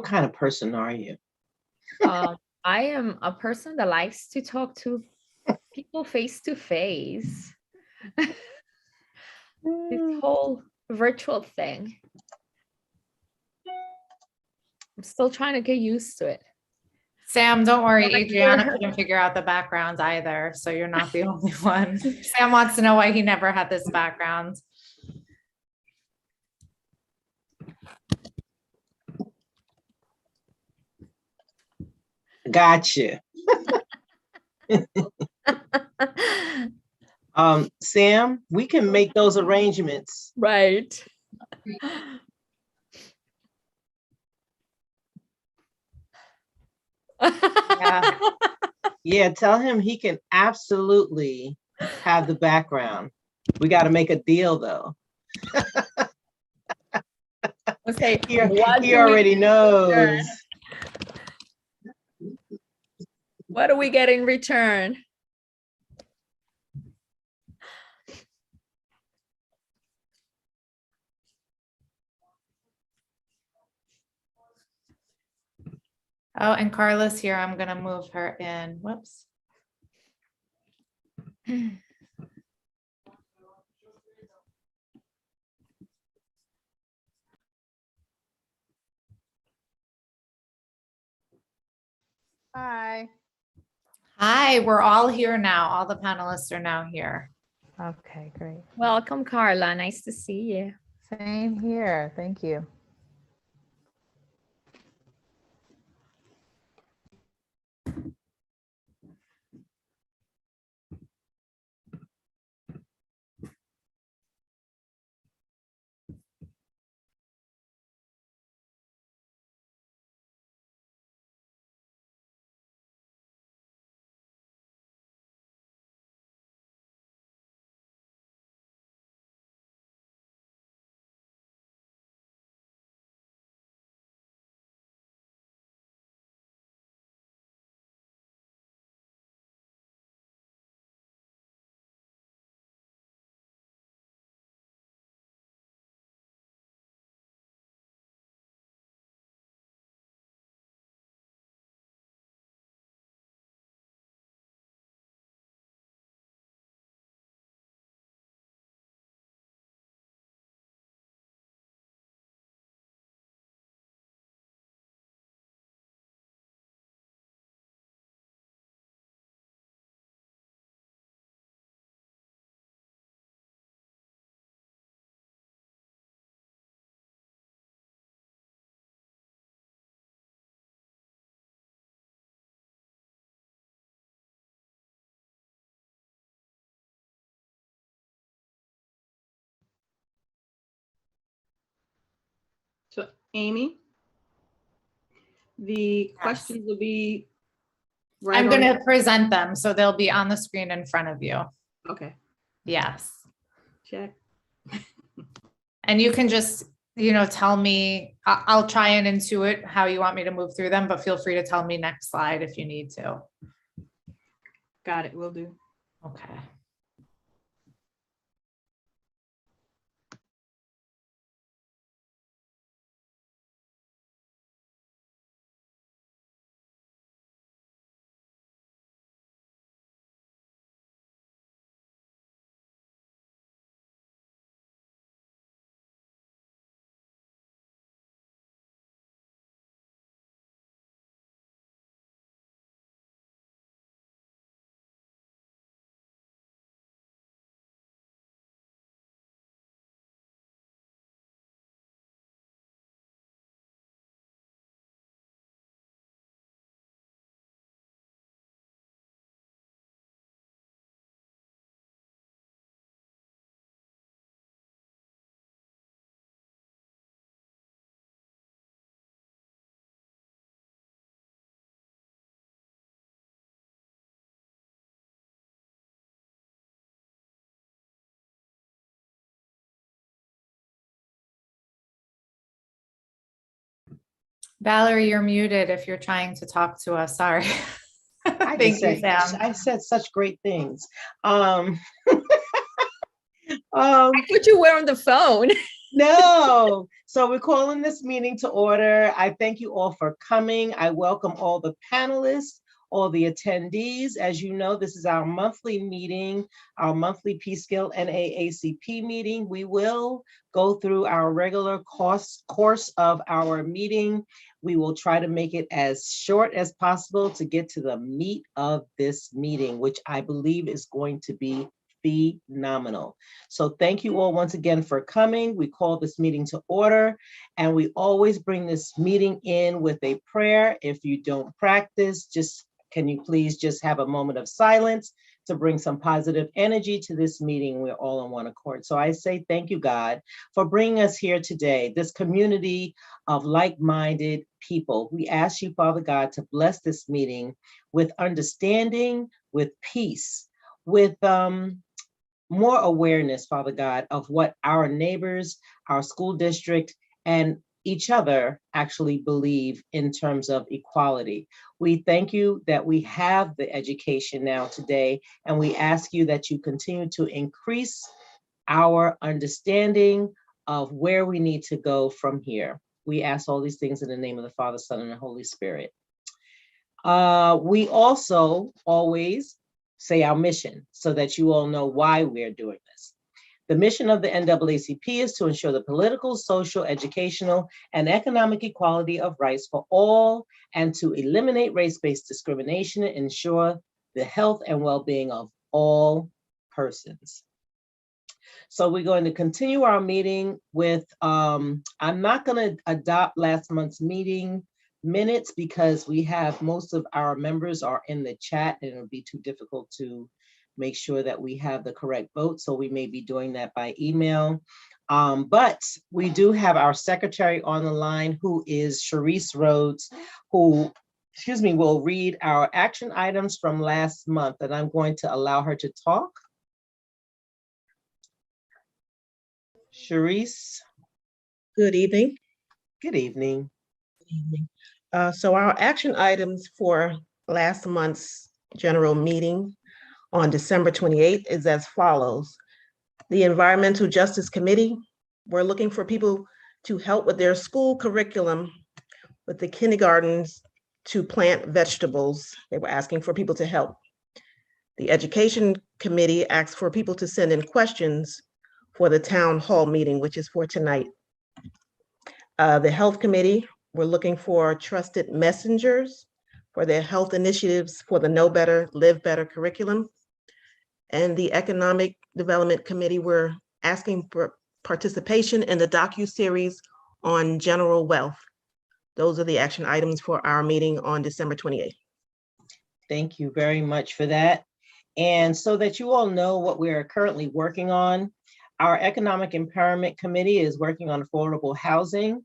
What kind of person are you? I am a person that likes to talk to people face to face. This whole virtual thing. I'm still trying to get used to it. Sam, don't worry. Adriana couldn't figure out the backgrounds either, so you're not the only one. Sam wants to know why he never had this background. Gotcha. Sam, we can make those arrangements. Right. Yeah. Yeah, tell him he can absolutely have the background. We got to make a deal though. Okay, He already knows. What do we get in return? Oh, and Carla's here. I'm going to move her in. Whoops. Hi. Hi, we're all here now. All the panelists are now here. Okay, great. Welcome, Carla. Nice to see you. Same here. Thank you. So Amy, the questions will be right. I'm going to present them, so they'll be on the screen in front of you. Okay. Yes. Check. And you can just, tell me, I'll try and intuit how you want me to move through them, but feel free to tell me next slide if you need to. Got it. Will do. Okay. Valerie, you're muted if you're trying to talk to us. Sorry. Thank you, Sam. I said such great things. I thought you were on the phone. No. So we're calling this meeting to order. I thank you all for coming. I welcome all the panelists, all the attendees. As you know, this is our monthly meeting, our monthly Peekskill NAACP meeting. We will go through our regular course of our meeting. We will try to make it as short as possible to get to the meat of this meeting, which I believe is going to be phenomenal. So thank you all once again for coming. We call this meeting to order, and we always bring this meeting in with a prayer. If you don't practice, can you please just have a moment of silence to bring some positive energy to this meeting? We're all on one accord. So I say thank you, God, for bringing us here today, this community of like-minded people. We ask you, Father God, to bless this meeting with understanding, with peace, with more awareness, Father God, of what our neighbors, our school district, and each other actually believe in terms of equality. We thank you that we have the education now today, and we ask you that you continue to increase our understanding of where we need to go from here. We ask all these things in the name of the Father, Son, and the Holy Spirit. We also always say our mission so that you all know why we're doing this. The mission of the NAACP is to ensure the political, social, educational, and economic equality of rights for all, and to eliminate race-based discrimination and ensure the health and well-being of all persons. So we're going to continue our meeting with, I'm not going to adopt last month's meeting minutes because we have most of our members are in the chat and it'll be too difficult to make sure that we have the correct vote. So we may be doing that by email. But we do have our secretary on the line, who is Sharice Rhodes, who, will read our action items from last month, and I'm going to allow her to talk. Sharice. Good evening. Good evening. Good evening. So our action items for last month's general meeting on December 28th is as follows. The Environmental Justice Committee, we're looking for people to help with their school curriculum with the kindergartens to plant vegetables. They were asking for people to help. The Education Committee asked for people to send in questions for the town hall meeting, which is for tonight. The Health Committee, we're looking for trusted messengers for their health initiatives for the Know Better, Live Better curriculum. And the Economic Development Committee, we're asking for participation in the docu-series on general wealth. Those are the action items for our meeting on December 28th. Thank you very much for that. And so that you all know what we are currently working on, our Economic Empowerment Committee is working on affordable housing.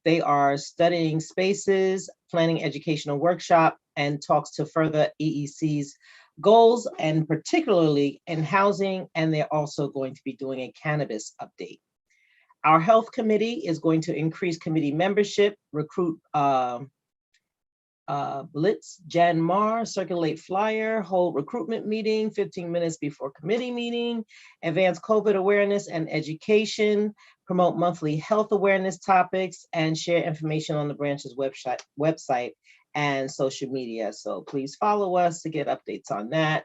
They are studying spaces, planning educational workshop, and talks to further EEC's goals, and particularly in housing, and they're also going to be doing a cannabis update. Our Health Committee is going to increase committee membership, recruit blitz, Jan Mar, circulate flyer, hold recruitment meeting 15 minutes before committee meeting, advance COVID awareness and education, promote monthly health awareness topics, and share information on the branch's website and social media. So please follow us to get updates on that.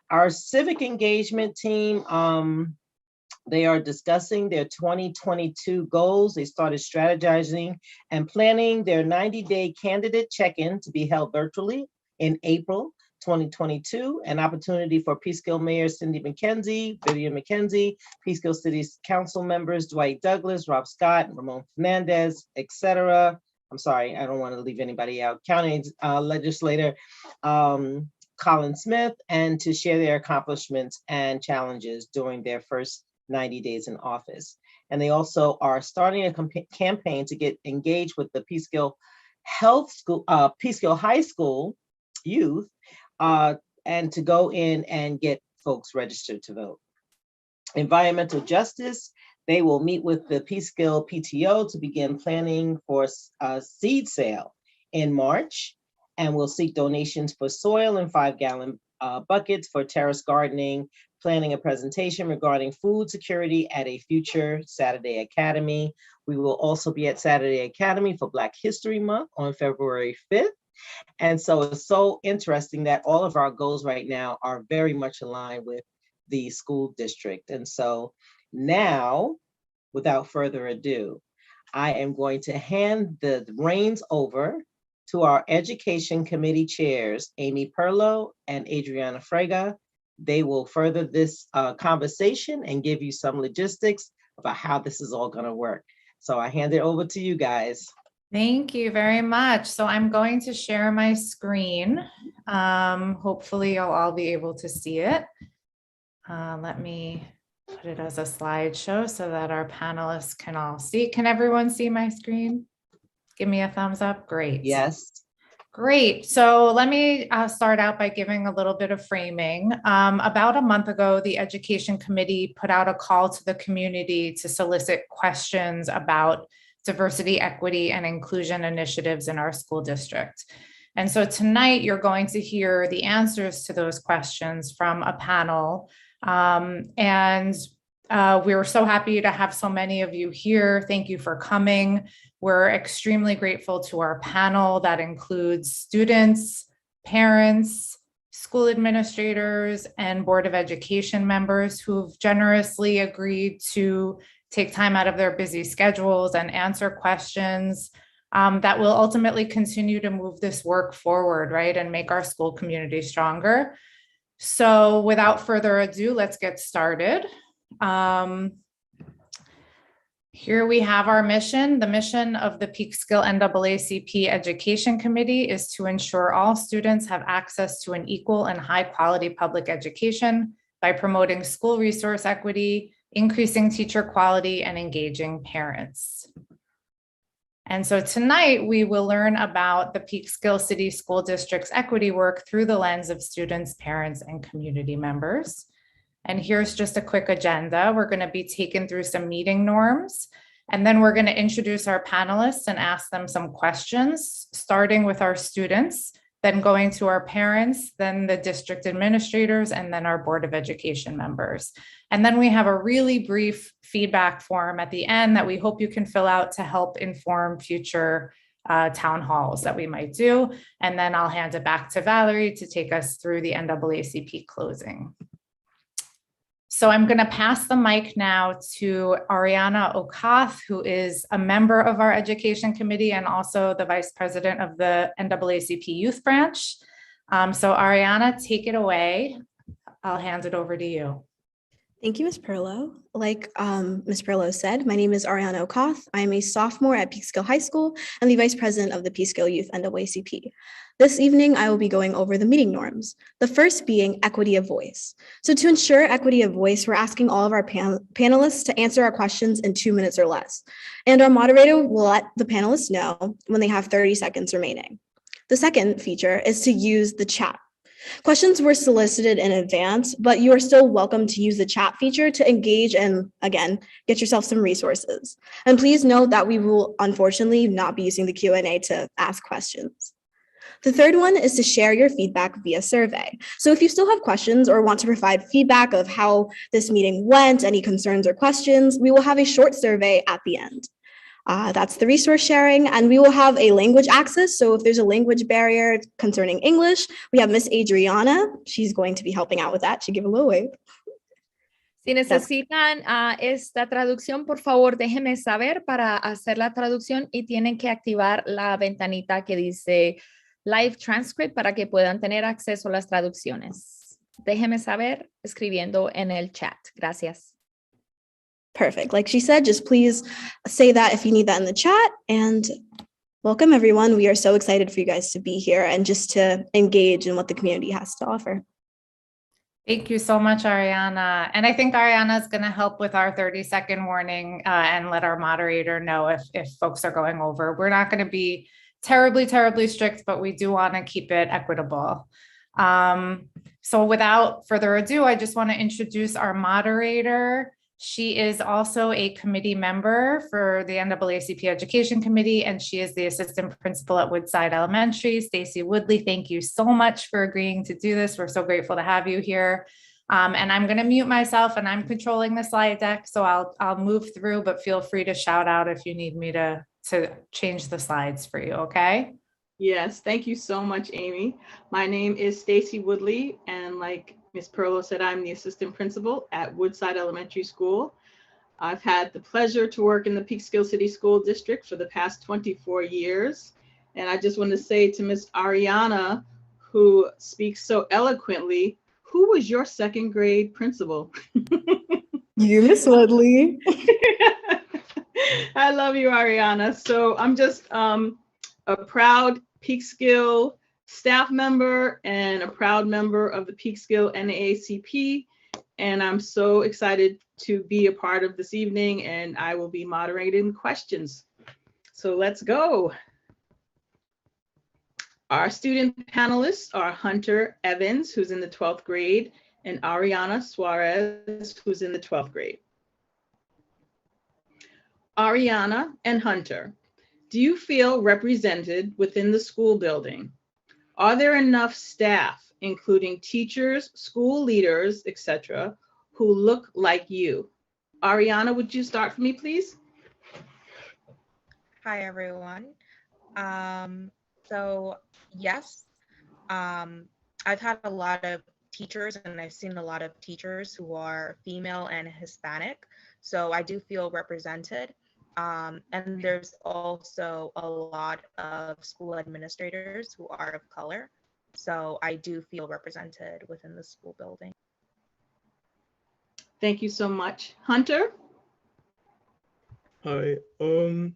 Our civic engagement team, they are discussing their 2022 goals. They started strategizing and planning their 90-day candidate check-in to be held virtually in April 2022. An opportunity for Peekskill Mayor Cindy McKenzie, Vivian McKenzie, Peekskill City's council members, Dwight Douglas, Rob Scott, Ramon Fernandez, etc. I'm sorry, I don't want to leave anybody out. County legislator Colin Smith, and to share their accomplishments and challenges during their first 90 days in office. And they also are starting a campaign to get engaged with the Peekskill Peekskill High School youth, and to go in and get folks registered to vote. Environmental justice, they will meet with the Peekskill PTO to begin planning for a seed sale in March, and will seek donations for soil and 5-gallon buckets for terrace gardening, planning a presentation regarding food security at a future Saturday Academy. We will also be at Saturday Academy for Black History Month on February 5th. And so it's so interesting that all of our goals right now are very much aligned with the school district. And so now, without further ado, I am going to hand the reins over to our Education Committee chairs, Amy Perlow and Adriana Frega. They will further this conversation and give you some logistics about how this is all going to work. So I hand it over to you guys. Thank you very much. So I'm going to share my screen. Hopefully you'll all be able to see it. Let me put it as a slideshow so that our panelists can all see. Can everyone see my screen? Give me a thumbs up. Great. Yes. Great. So let me start out by giving a little bit of framing. About a month ago, the Education Committee put out a call to the community to solicit questions about diversity, equity, and inclusion initiatives in our school district. And so tonight you're going to hear the answers to those questions from a panel. We were so happy to have so many of you here. Thank you for coming. We're extremely grateful to our panel that includes students, parents, school administrators, and Board of Education members who've generously agreed to take time out of their busy schedules and answer questions that will ultimately continue to move this work forward, right, and make our school community stronger. So without further ado, let's get started. Here we have our mission. The mission of the Peekskill NAACP Education Committee is to ensure all students have access to an equal and high quality public education by promoting school resource equity, increasing teacher quality, and engaging parents. And so tonight we will learn about the Peekskill City School District's equity work through the lens of students, parents, and community members. And here's just a quick agenda. We're going to be taken through some meeting norms, and then we're going to introduce our panelists and ask them some questions, starting with our students, then going to our parents, then the district administrators, and then our Board of Education members. And then we have a really brief feedback form at the end that we hope you can fill out to help inform future town halls that we might do. And then I'll hand it back to Valerie to take us through the NAACP closing. So I'm going to pass the mic now to Ariana Okath, who is a member of our Education Committee and also the Vice President of the NAACP Youth Branch. So Ariana, take it away. I'll hand it over to you. Thank you, Ms. Perlow. Like Ms. Perlow said, my name is Ariana Okath. I am a sophomore at Peekskill High School and the Vice President of the Peekskill Youth NAACP. This evening, I will be going over the meeting norms, the first being equity of voice. So to ensure equity of voice, we're asking all of our panelists to answer our questions in 2 minutes or less. And our moderator will let the panelists know when they have 30 seconds remaining. The second feature is to use the chat. Questions were solicited in advance, but you are still welcome to use the chat feature to engage and, again, get yourself some resources. And please note that we will unfortunately not be using the Q&A to ask questions. The third one is to share your feedback via survey. So if you still have questions or want to provide feedback of how this meeting went, any concerns or questions, we will have a short survey at the end. That's the resource sharing, and we will have a language access. So if there's a language barrier concerning English, we have Miss Adriana. She's going to be helping out with that. She give a little wave. Si necesitan esta traducción, por favor, déjenme saber para hacer la traducción y tienen que activar la ventanita que dice Live Transcript para que puedan tener acceso a las traducciones. Déjenme saber escribiendo en el chat. Gracias. Perfect. Like she said, just please say that if you need that in the chat. And welcome, everyone. We are so excited for you guys to be here and just to engage in what the community has to offer. Thank you so much, Ariana. And I think Ariana is going to help with our 30-second warning and let our moderator know if folks are going over. We're not going to be terribly strict, but we do want to keep it equitable. So without further ado, I just want to introduce our moderator, She is also a committee member for the NAACP Education Committee, and she is the assistant principal at Woodside Elementary. Stacy Woodley, thank you so much for agreeing to do this. We're so grateful to have you here. And I'm going to mute myself, and I'm controlling the slide deck, so I'll move through, but feel free to shout out if you need me to change the slides for you, okay? Yes, thank you so much, Amy. My name is Stacy Woodley, and like Ms. Perlow said, I'm the assistant principal at Woodside Elementary School. I've had the pleasure to work in the Peekskill City School District for the past 24 years. And I just want to say to Ms. Ariana, who speaks so eloquently, who was your second grade principal? You, Miss Woodley. I love you, Ariana. So I'm just a proud Peekskill staff member and a proud member of the Peekskill NAACP. And I'm so excited to be a part of this evening, and I will be moderating questions. So let's go. Our student panelists are Hunter Evans, who's in the 12th grade, and Ariana Suarez, who's in the 12th grade. Ariana and Hunter, do you feel represented within the school building? Are there enough staff, including teachers, school leaders, etc., who look like you? Ariana, would you start for me, please? Hi, everyone. So yes, I've had a lot of teachers, and I've seen a lot of teachers who are female and Hispanic. So I do feel represented. And there's also a lot of school administrators who are of color. So I do feel represented within the school building. Thank you so much. Hunter? Hi. In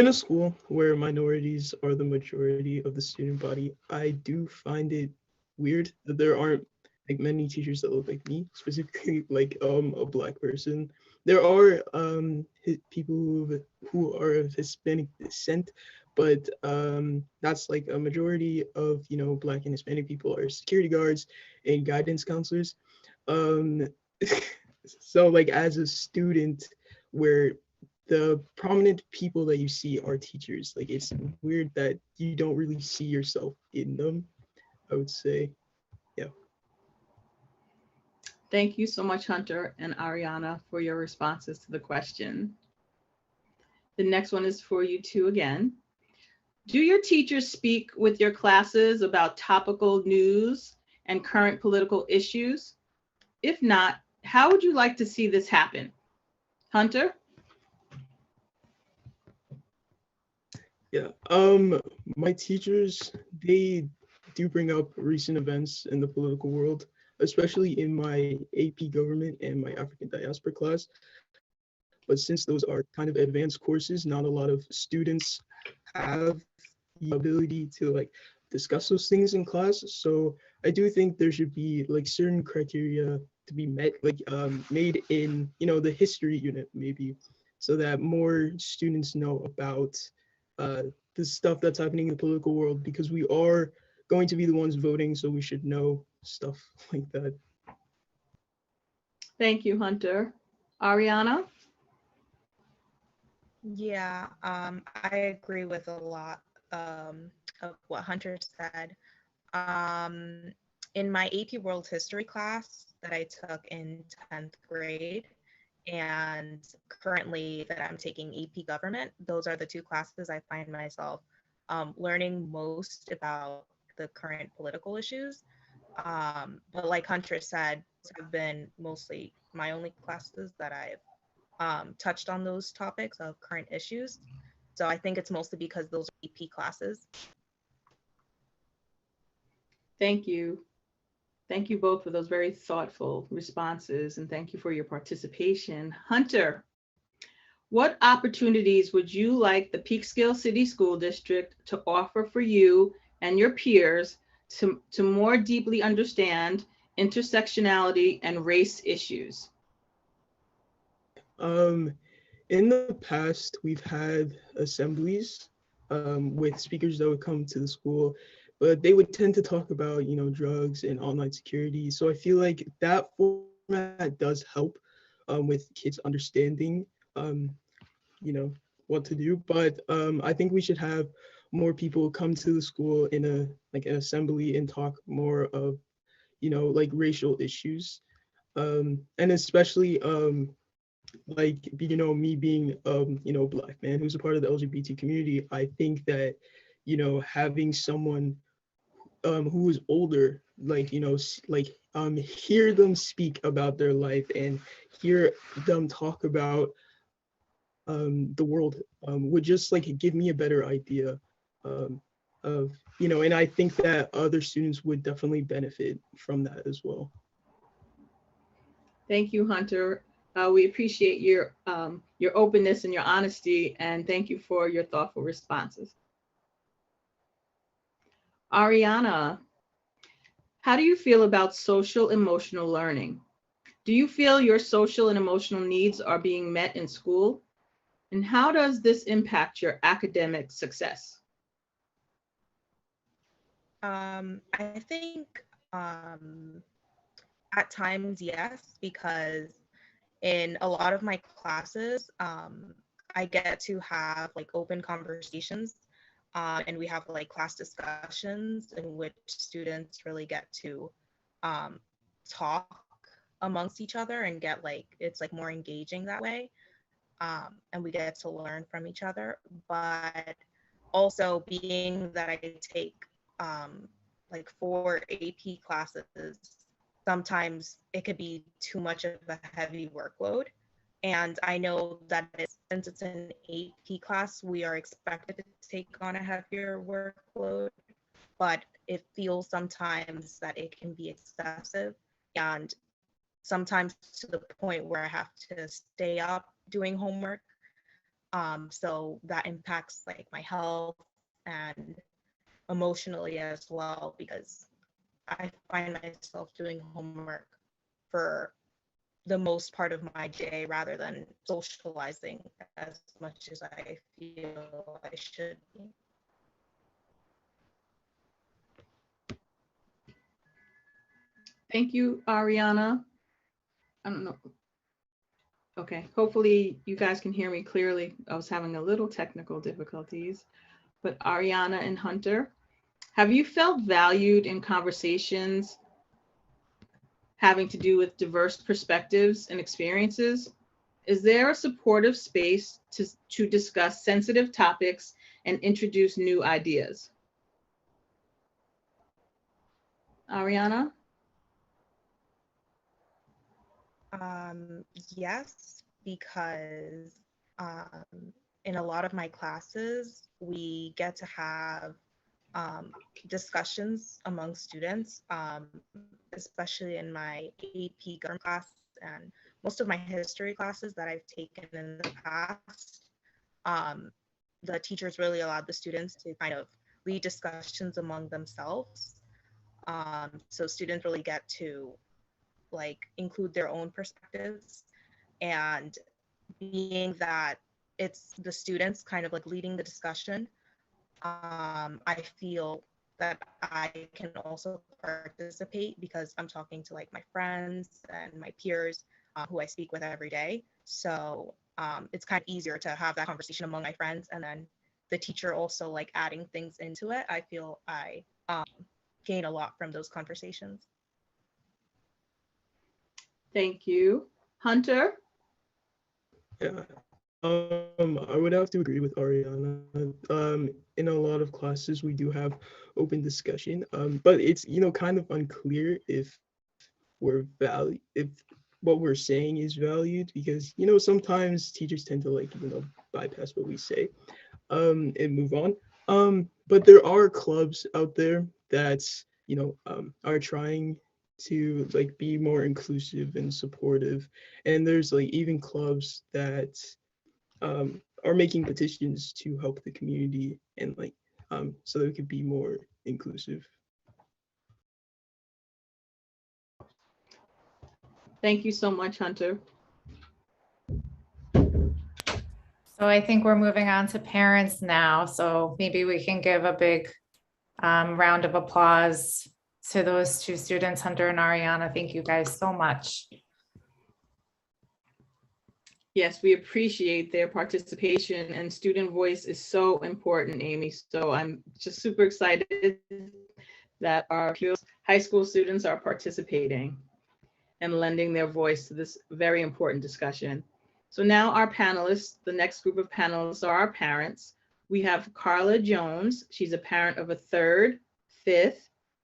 a school where minorities are the majority of the student body, I do find it weird that there aren't like many teachers that look like me, specifically like a Black person. There are people who are of Hispanic descent, but that's like a majority of, you know, Black and Hispanic people are security guards and guidance counselors. So like as a student, where the prominent people that you see are teachers, like it's weird that you don't really see yourself in them, I would say. Yeah. Thank you so much, Hunter and Ariana, for your responses to the question. The next one is for you two again. Do your teachers speak with your classes about topical news and current political issues? If not, how would you like to see this happen? Hunter? Yeah, my teachers, they do bring up recent events in the political world, especially in my AP government and my African diaspora class. But since those are kind of advanced courses, not a lot of students have the ability to like discuss those things in class. So I do think there should be like certain criteria to be met, like made in, you know, the history unit maybe, so that more students know about the stuff that's happening in the political world, because we are going to be the ones voting, so we should know stuff like that. Thank you, Hunter. Ariana? Yeah, I agree with a lot of what Hunter said. In my AP World History class that I took in 10th grade, and currently that I'm taking AP Government, those are the two classes I find myself learning most about the current political issues. But like Hunter said, have been mostly my only classes that I've touched on those topics of current issues. So I think it's mostly because those are AP classes. Thank you. Thank you both for those very thoughtful responses, and thank you for your participation. Hunter, what opportunities would you like the Peekskill City School District to offer for you and your peers to more deeply understand intersectionality and race issues? In the past, we've had assemblies with speakers that would come to the school, but they would tend to talk about, you know, drugs and online security. So I feel like that format does help with kids understanding, what to do. But I think we should have more people come to the school in an assembly and talk more of, like racial issues. And especially me being Black man who's a part of the LGBT community, I think that having someone who is older, hear them speak about their life and hear them talk about the world would just give me a better idea of and I think that other students would definitely benefit from that as well. Thank you, Hunter. We appreciate your openness and your honesty, and thank you for your thoughtful responses. Ariana, how do you feel about social emotional learning? Do you feel your social and emotional needs are being met in school? And how does this impact your academic success? I think at times, yes, because in a lot of my classes, I get to have open conversations, and we have class discussions in which students really get to talk amongst each other and get it's more engaging that way, and we get to learn from each other. But also, being that I take 4 AP classes, sometimes it could be too much of a heavy workload. And I know that since it's an AP class, we are expected to take on a heavier workload, but it feels sometimes that it can be excessive, and sometimes to the point where I have to stay up doing homework. So that impacts my health and emotionally as well, because I find myself doing homework for the most part of my day rather than socializing as much as I feel I should be. Thank you, Ariana. I don't know. Okay, hopefully you guys can hear me clearly. I was having a little technical difficulties. But Ariana and Hunter, have you felt valued in conversations having to do with diverse perspectives and experiences? Is there a supportive space to discuss sensitive topics and introduce new ideas? Ariana? Yes, because in a lot of my classes, we get to have discussions among students, especially in my AP government class and most of my history classes that I've taken in the past. The teachers really allowed the students to kind of lead discussions among themselves. So students really get to include their own perspectives, and being that it's the students kind of leading the discussion, I feel that I can also participate because I'm talking to my friends and my peers who I speak with every day. So it's kind of easier to have that conversation among my friends, and then the teacher also adding things into it. I feel I gain a lot from those conversations. Thank you. Hunter? Yeah. I would have to agree with Ariana. In a lot of classes, we do have open discussion, but it's kind of unclear if what we're saying is valued, because sometimes teachers tend to bypass what we say, and move on. But there are clubs out there that are trying to be more inclusive and supportive, and there's even clubs that are making petitions to help the community and so that we could be more inclusive. Thank you so much, Hunter. So I think we're moving on to parents now. So maybe we can give a big round of applause to those 2 students, Hunter and Ariana. Thank you guys so much. Yes, we appreciate their participation, and student voice is so important, Amy. So I'm just super excited that our high school students are participating and lending their voice to this very important discussion. So now our panelists, the next group of panelists are our parents. We have Carla Jones. She's a parent of a 3rd, 5th,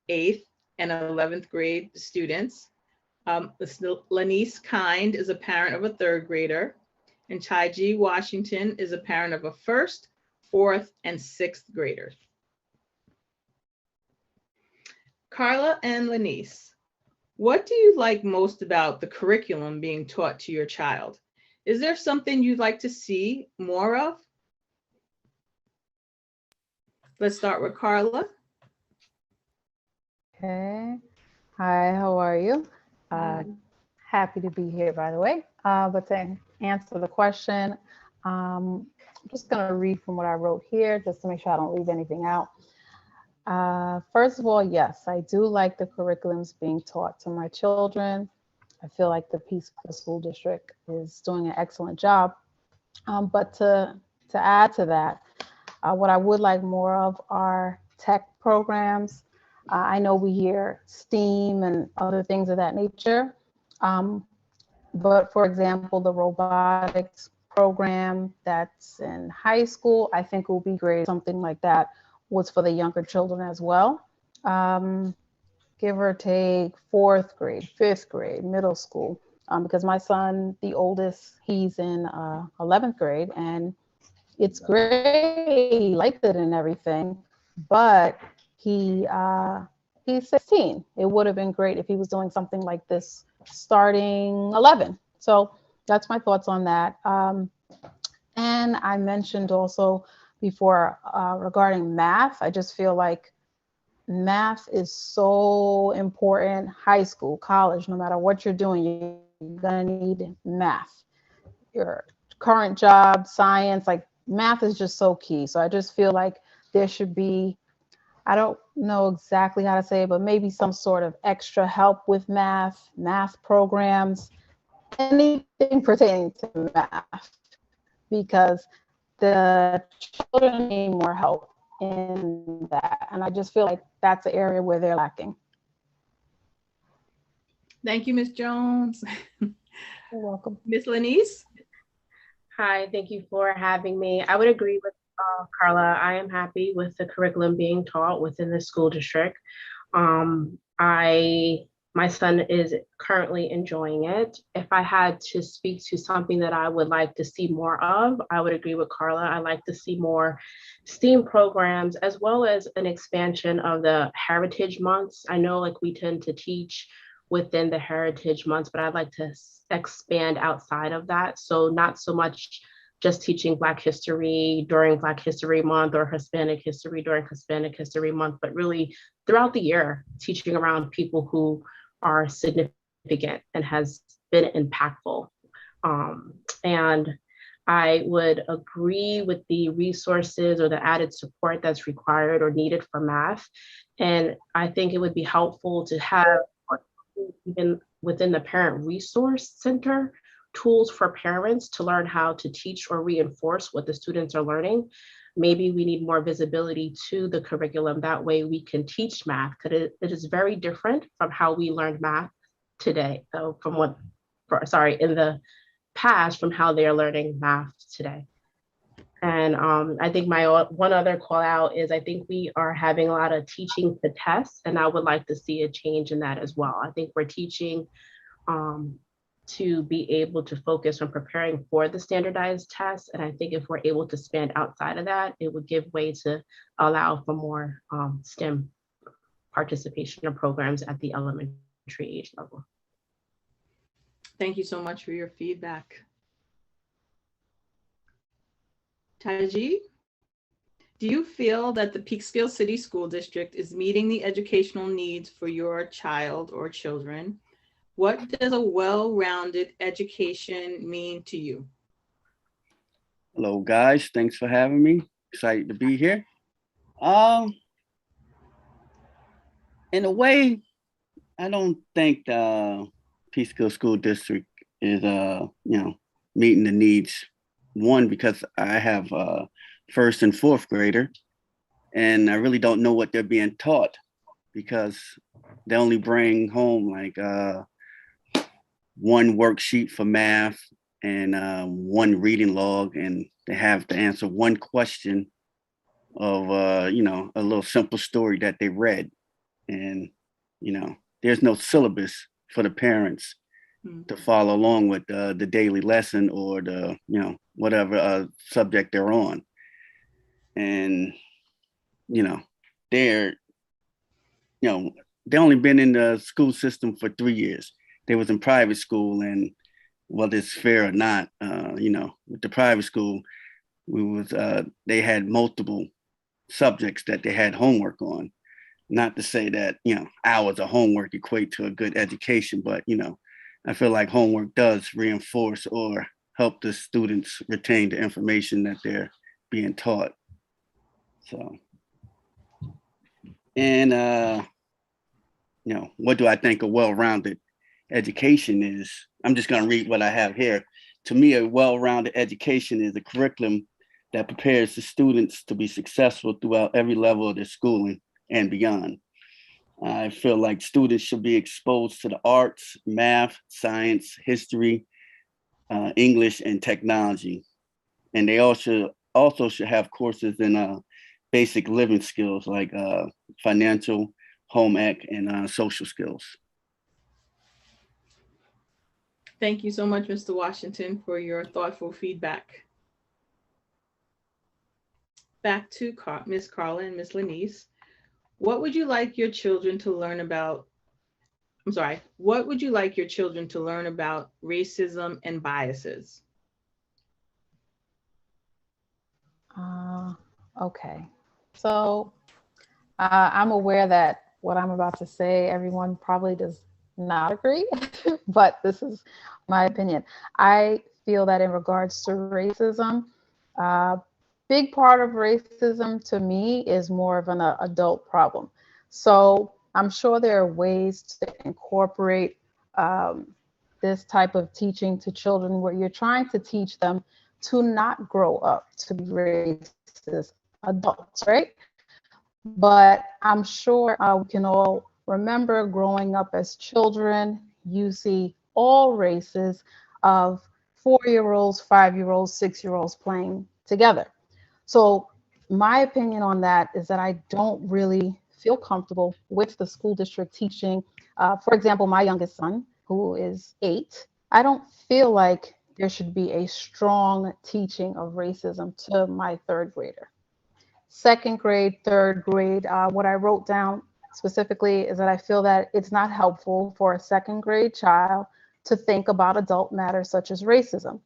8th, and 11th grade students. Lanice Kind is a parent of a 3rd grader. And Chai-Ji Washington is a parent of a 1st, 4th, and 6th grader. Carla and Lanice, what do you like most about the curriculum being taught to your child? Is there something you'd like to see more of? Let's start with Carla. Okay. Hi, how are you? Happy to be here, by the way. But to answer the question, I'm just going to read from what I wrote here just to make sure I don't leave anything out. First of all, yes, I do like the curriculums being taught to my children. I feel like the Peekskill School District is doing an excellent job. But to add to that, what I would like more of are tech programs. I know we hear STEAM and other things of that nature. But for example, the robotics program that's in high school, I think will be great. Something like that was for the younger children as well. Give or take 4th grade, 5th grade, middle school. Because my son, the oldest, he's in 11th grade, and it's great, he liked it and everything, but he's 16. It would have been great if he was doing something like this starting 11. So that's my thoughts on that. And I mentioned also before regarding math, I just feel like math is so important. High school, college, no matter what you're doing, you're gonna need math. Your current job, science, like math is just so key. So I just feel like there should be, I don't know exactly how to say it, but maybe some sort of extra help with math programs, anything pertaining to math, because the children need more help in that. And I just feel like that's an area where they're lacking. Thank you, Ms. Jones. You're welcome. Ms. Lanice. Hi, thank you for having me. I would agree with Carla. I am happy with the curriculum being taught within the school district. My son is currently enjoying it. If I had to speak to something that I would like to see more of, I would agree with Carla. I like to see more STEAM programs, as well as an expansion of the Heritage Months. I know like we tend to teach within the Heritage Months, but I'd like to expand outside of that. So not so much just teaching Black history during Black History Month or Hispanic history during Hispanic History Month, but really throughout the year, teaching around people who are significant and has been impactful. And I would agree with the resources or the added support that's required or needed for math. And I think it would be helpful to have, even within the Parent Resource Center, tools for parents to learn how to teach or reinforce what the students are learning. Maybe we need more visibility to the curriculum. That way we can teach math, because it is very different from how we learned math today. So in the past, from how they are learning math today. And I think my one other call out is I think we are having a lot of teaching to test, and I would like to see a change in that as well. I think we're teaching to be able to focus on preparing for the standardized tests. And I think if we're able to expand outside of that, it would give way to allow for more STEM participation in programs at the elementary age level. Thank you so much for your feedback. Taji, do you feel that the Peekskill City School District is meeting the educational needs for your child or children? What does a well-rounded education mean to you? Hello, guys. Thanks for having me. Excited to be here. In a way, I don't think the Peekskill School District is, meeting the needs. One, because I have a first and fourth grader, and I really don't know what they're being taught because they only bring home like one worksheet for math and one reading log, and they have to answer one question of a little simple story that they read. And there's no syllabus for the parents to follow along with the daily lesson or the whatever subject they're on. And they're they only been in the school system for 3 years. They was in private school, and whether it's fair or not, with the private school, they had multiple subjects that they had homework on. Not to say that hours of homework equate to a good education, but I feel like homework does reinforce or help the students retain the information that they're being taught. So, and what do I think a well-rounded education is? I'm just going to read what I have here. To me, a well-rounded education is a curriculum that prepares the students to be successful throughout every level of their schooling and beyond. I feel like students should be exposed to the arts, math, science, history, English, and technology. And they also should have courses in basic living skills like financial, home ec, and social skills. Thank you so much, Mr. Washington, for your thoughtful feedback. Back to Ms. Carla and Ms. Lenise. What would you like your children to learn about? What would you like your children to learn about racism and biases? Okay, so I'm aware that what I'm about to say, everyone probably does not agree, but this is my opinion. I feel that in regards to racism, big part of racism to me is more of an adult problem. So I'm sure there are ways to incorporate this type of teaching to children where you're trying to teach them to not grow up to be racist adults, right? But I'm sure we can all remember growing up as children, you see all races of 4-year-olds, 5-year-olds, 6-year-olds playing together. So my opinion on that is that I don't really feel comfortable with the school district teaching. For example, my youngest son, who is 8, I don't feel like there should be a strong teaching of racism to my 3rd grader. 2nd grade, 3rd grade, what I wrote down specifically is that I feel that it's not helpful for a 2nd grade child to think about adult matters such as racism.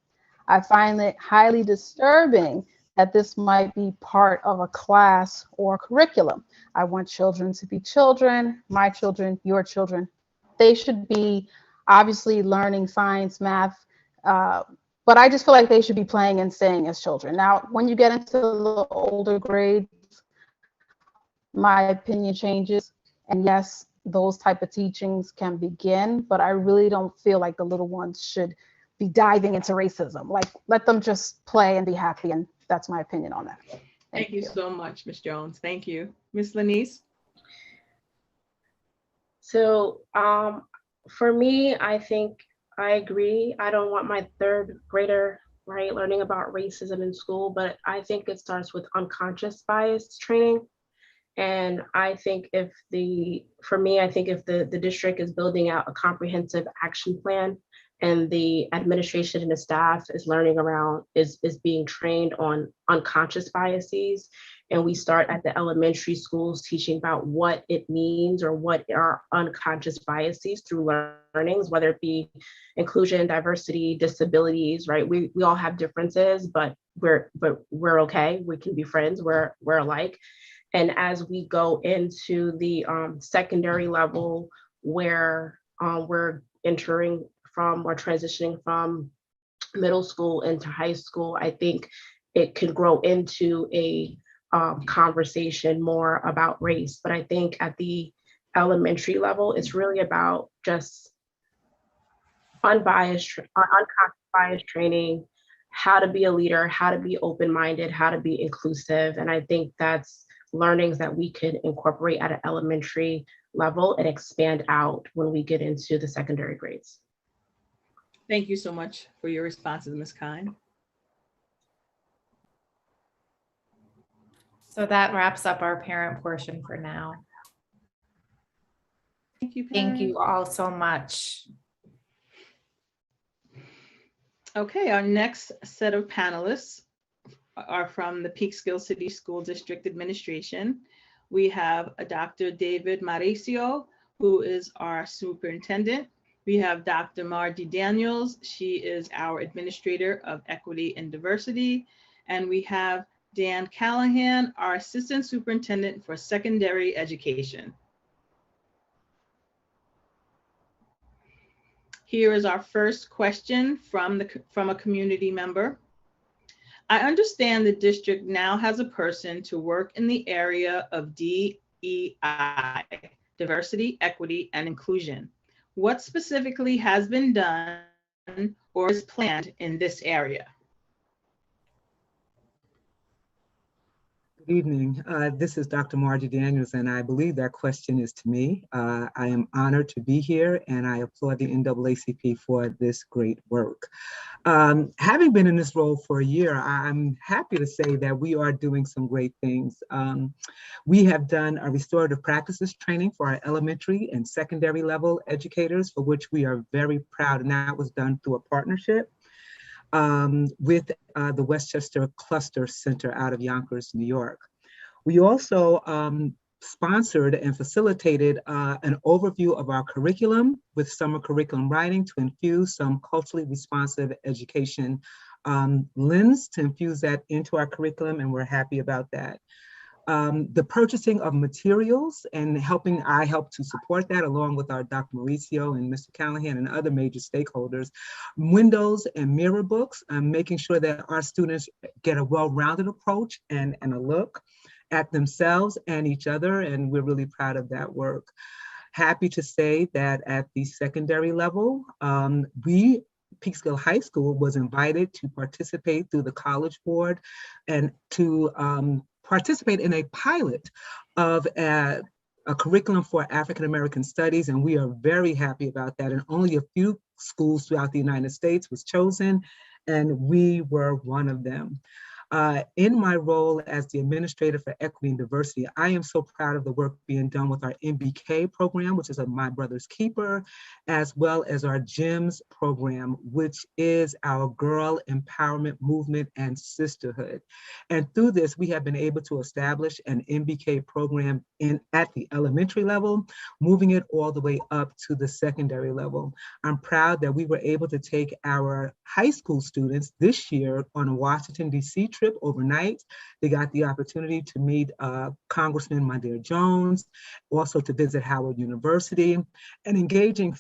I find it highly disturbing that this might be part of a class or curriculum. I want children to be children, my children, your children. They should be obviously learning science, math, but I just feel like they should be playing and staying as children. Now, when you get into the older grades, my opinion changes. And yes, those type of teachings can begin, but I really don't feel like the little ones should be diving into racism. Like, let them just play and be happy. And that's my opinion on that. Thank you so much, Ms. Jones. Thank you. Ms. Lenise? So for me, I think I agree. I don't want my 3rd grader, right, learning about racism in school, but I think it starts with unconscious bias training. And I think if the district is building out a comprehensive action plan and the administration and the staff is learning around, is being trained on unconscious biases, and we start at the elementary schools teaching about what it means or what are unconscious biases through learnings, whether it be inclusion, diversity, disabilities, right? We all have differences, but we're okay. We can be friends, we're alike. And as we go into the secondary level where we're entering from or transitioning from middle school into high school, I think it could grow into a conversation more about race. But I think at the elementary level, it's really about just unconscious bias training, how to be a leader, how to be open-minded, how to be inclusive. And I think that's learnings that we could incorporate at an elementary level and expand out when we get into the secondary grades. Thank you so much for your responses, Ms. Kine. So that wraps up our parent portion for now. Thank you, Thank parents. you all so much. Okay, our next set of panelists are from the Peekskill City School District Administration. We have Dr. David Mauricio, who is our superintendent. We have Dr. Margie Daniels. She is our administrator of equity and diversity. And we have Dan Callahan, our assistant superintendent for secondary education. Here is our first question from a community member. I understand the district now has a person to work in the area of DEI, diversity, equity, and inclusion. What specifically has been done or is planned in this area? Good evening. This is Dr. Margie Daniels, and I believe that question is to me. I am honored to be here, and I applaud the NAACP for this great work. Having been in this role for a year, I'm happy to say that we are doing some great things. We have done a restorative practices training for our elementary and secondary level educators, for which we are very proud, and that was done through a partnership with the Westchester Cluster Center out of Yonkers, New York. We also sponsored and facilitated an overview of our curriculum with summer curriculum writing to infuse some culturally responsive education lens to infuse that into our curriculum, and we're happy about that. The purchasing of materials and I help to support that along with our Dr. Mauricio and Mr. Callahan and other major stakeholders. Windows and mirror books, making sure that our students get a well-rounded approach and a look at themselves and each other, and we're really proud of that work. Happy to say that at the secondary level, Peekskill High School was invited to participate through the College Board and to participate in a pilot of a curriculum for African American studies, and we are very happy about that. And only a few schools throughout the United States was chosen, and we were one of them. In my role as the administrator for equity and diversity, I am so proud of the work being done with our MBK program, which is a My Brother's Keeper, as well as our GEMS program, which is our Girl Empowerment Movement and Sisterhood. And through this, we have been able to establish an MBK program at the elementary level, moving it all the way up to the secondary level. I'm proud that we were able to take our high school students this year on a Washington, D.C. trip overnight. They got the opportunity to meet Congressman Mondaire Jones, also to visit Howard University, and engaging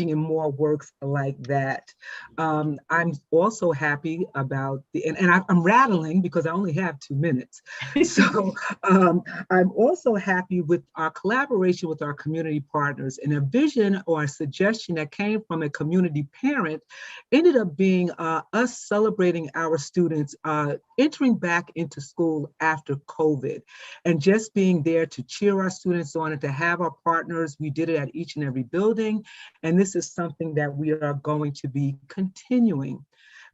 in more works like that. I'm also happy about I'm rattling because I only have 2 minutes. So I'm also happy with our collaboration with our community partners, and a vision or a suggestion that came from a community parent ended up being us celebrating our students entering back into school after COVID, and just being there to cheer our students on and to have our partners. We did it at each and every building. And this is something that we are going to be continuing.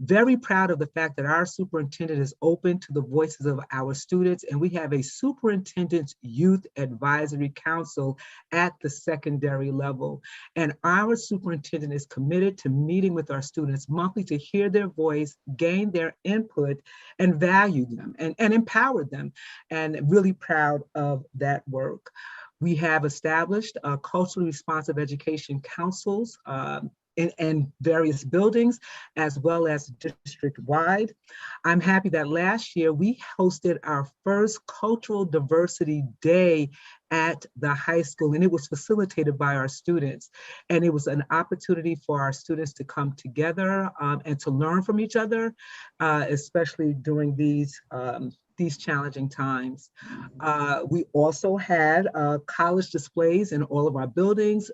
Very proud of the fact that our superintendent is open to the voices of our students, and we have a superintendent's youth advisory council at the secondary level. And our superintendent is committed to meeting with our students monthly to hear their voice, gain their input, and value them and empower them. And really proud of that work. We have established culturally responsive education councils in various buildings, as well as district-wide. I'm happy that last year we hosted our first Cultural Diversity Day at the high school, and it was facilitated by our students. And it was an opportunity for our students to come together and to learn from each other, especially during these challenging times. We also had college displays in all of our buildings,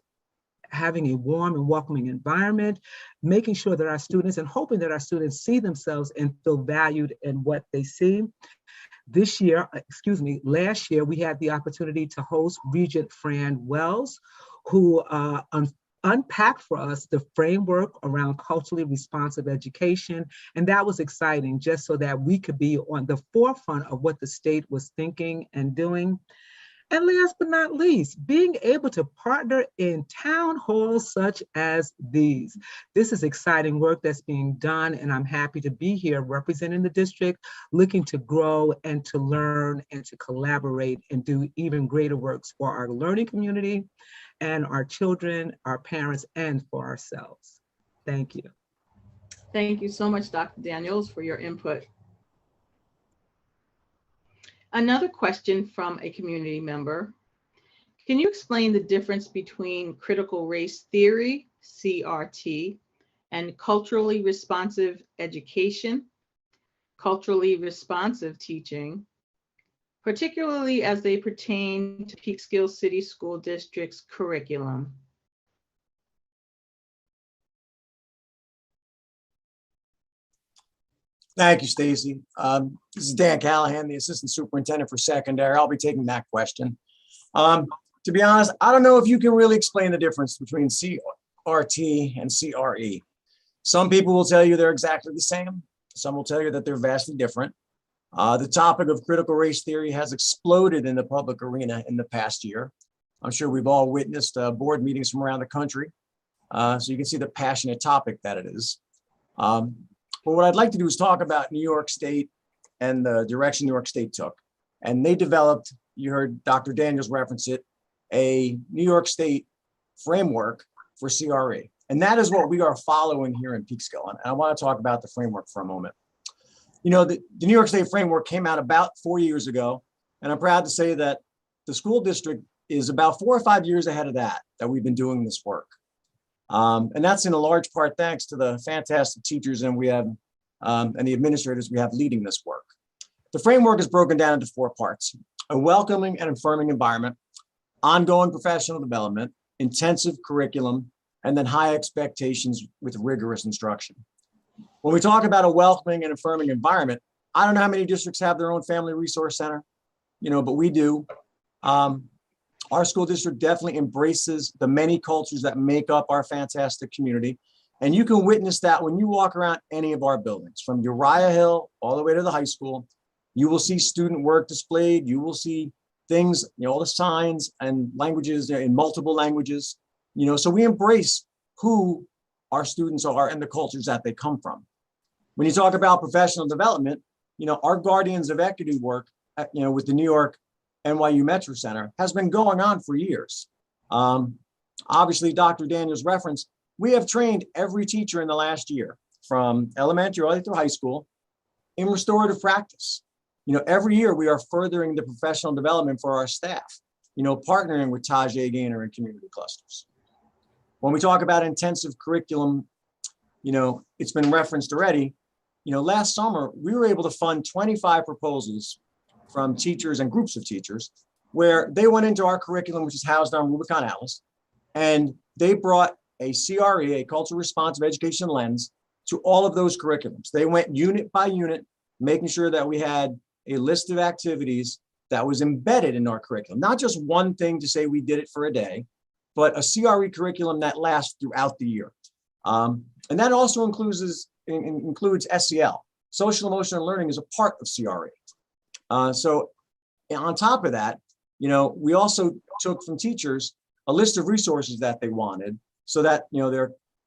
having a warm and welcoming environment, making sure that our students and hoping that our students see themselves and feel valued in what they see. This year, last year, we had the opportunity to host Regent Fran Wells, who unpacked for us the framework around culturally responsive education. And that was exciting, just so that we could be on the forefront of what the state was thinking and doing. And last but not least, being able to partner in town halls such as these. This is exciting work that's being done, and I'm happy to be here representing the district, looking to grow and to learn and to collaborate and do even greater works for our learning community and our children, our parents, and for ourselves. Thank you. Thank you so much, Dr. Daniels, for your input. Another question from a community member. Can you explain the difference between critical race theory, CRT, and culturally responsive education, culturally responsive teaching, particularly as they pertain to Peekskill City School District's curriculum? Thank you, Stacy. This is Dan Callahan, the Assistant Superintendent for Secondary. I'll be taking that question. To be honest, I don't know if you can really explain the difference between CRT and CRE. Some people will tell you they're exactly the same. Some will tell you that they're vastly different. The topic of critical race theory has exploded in the public arena in the past year. I'm sure we've all witnessed board meetings from around the country. So you can see the passionate topic that it is. But what I'd like to do is talk about New York State and the direction New York State took. And they developed, you heard Dr. Daniels reference it, a New York State framework for CRE. And that is what we are following here in Peekskill. And I want to talk about the framework for a moment. You know, the New York State framework came out about 4 years ago. And I'm proud to say that the school district is about 4 or 5 years ahead of that we've been doing this work. And that's in a large part thanks to the fantastic teachers and we have and the administrators we have leading this work. The framework is broken down into 4 parts: a welcoming and affirming environment, ongoing professional development, intensive curriculum, and then high expectations with rigorous instruction. When we talk about a welcoming and affirming environment, I don't know how many districts have their own family resource center, you know, but we do. Our school district definitely embraces the many cultures that make up our fantastic community. And you can witness that when you walk around any of our buildings, from Uriah Hill all the way to the high school. You will see student work displayed. You will see things, you know, all the signs and languages in multiple languages, you know, so we embrace who our students are and the cultures that they come from. When you talk about professional development, you know, our Guardians of Equity work, you know, with the New York NYU Metro Center has been going on for years. Obviously, Dr. Daniels referenced, we have trained every teacher in the last year from elementary all the way through high school in restorative practice. You know, every year we are furthering the professional development for our staff, you know, partnering with Tajay Gaynor and community clusters. When we talk about intensive curriculum, you know, it's been referenced already. You know, last summer, we were able to fund 25 proposals from teachers and groups of teachers where they went into our curriculum, which is housed on Rubicon Atlas, and they brought a CRE, a cultural responsive education lens, to all of those curriculums. They went unit by unit, making sure that we had a list of activities that was embedded in our curriculum, not just one thing to say we did it for a day, but a CRE curriculum that lasts throughout the year. And that also includes SEL. Social emotional learning is a part of CRE. So on top of that, you know, we also took from teachers a list of resources that they wanted so that, you know,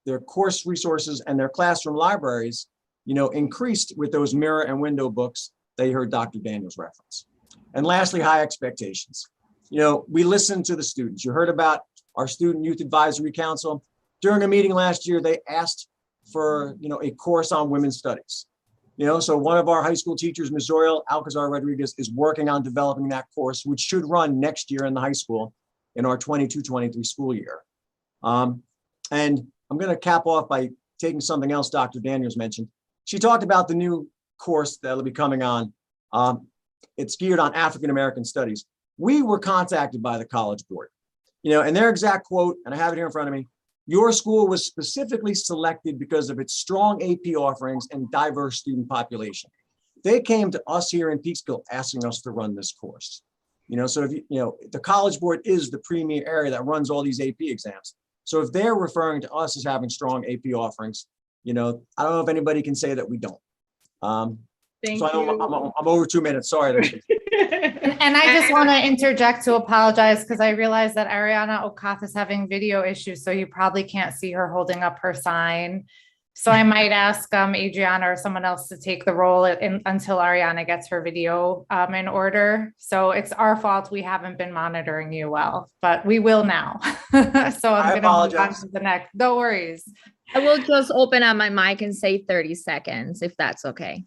their course resources and their classroom libraries, you know, increased with those mirror and window books that you heard Dr. Daniels reference. And lastly, high expectations. You know, we listened to the students. You heard about our Student Youth Advisory Council. During a meeting last year, they asked for, you know, a course on women's studies. You know, so one of our high school teachers, Ms. Oriel Alcazar Rodriguez, is working on developing that course, which should run next year in the high school in our 22-23 school year. And I'm going to cap off by taking something else Dr. Daniels mentioned. She talked about the new course that'll be coming on. It's geared on African-American studies. We were contacted by the College Board, you know, and their exact quote, and I have it here in front of me, Your school was specifically selected because of its strong AP offerings and diverse student population. They came to us here in Peekskill asking us to run this course. So if the College Board is the premier area that runs all these AP exams. So if they're referring to us as having strong AP offerings, I don't know if anybody can say that we don't. Thank so you. I'm over 2 minutes. Sorry. And I just want to interject to apologize because I realize that Ariana Okath is having video issues, so you probably can't see her holding up her sign. So I might ask Adriana or someone else to take the role until Ariana gets her video in order. So it's our fault we haven't been monitoring you well, but we will now. So I'm going to move on to the next. No worries. I will just open up my mic and say 30 seconds, if that's okay.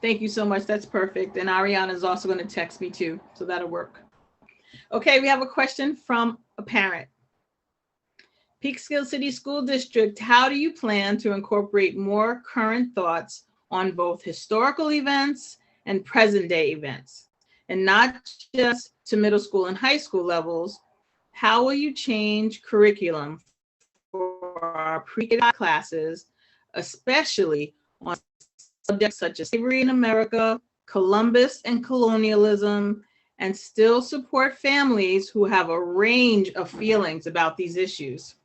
Thank you so much. That's perfect. And Ariana is also going to text me too, so that'll work. Okay, we have a question from a parent. Peekskill City School District, how do you plan to incorporate more current thoughts on both historical events and present day events? And not just to middle school and high school levels, how will you change curriculum for our pre-K classes, especially on subjects such as slavery in America, Columbus and colonialism, and still support families who have a range of feelings about these issues?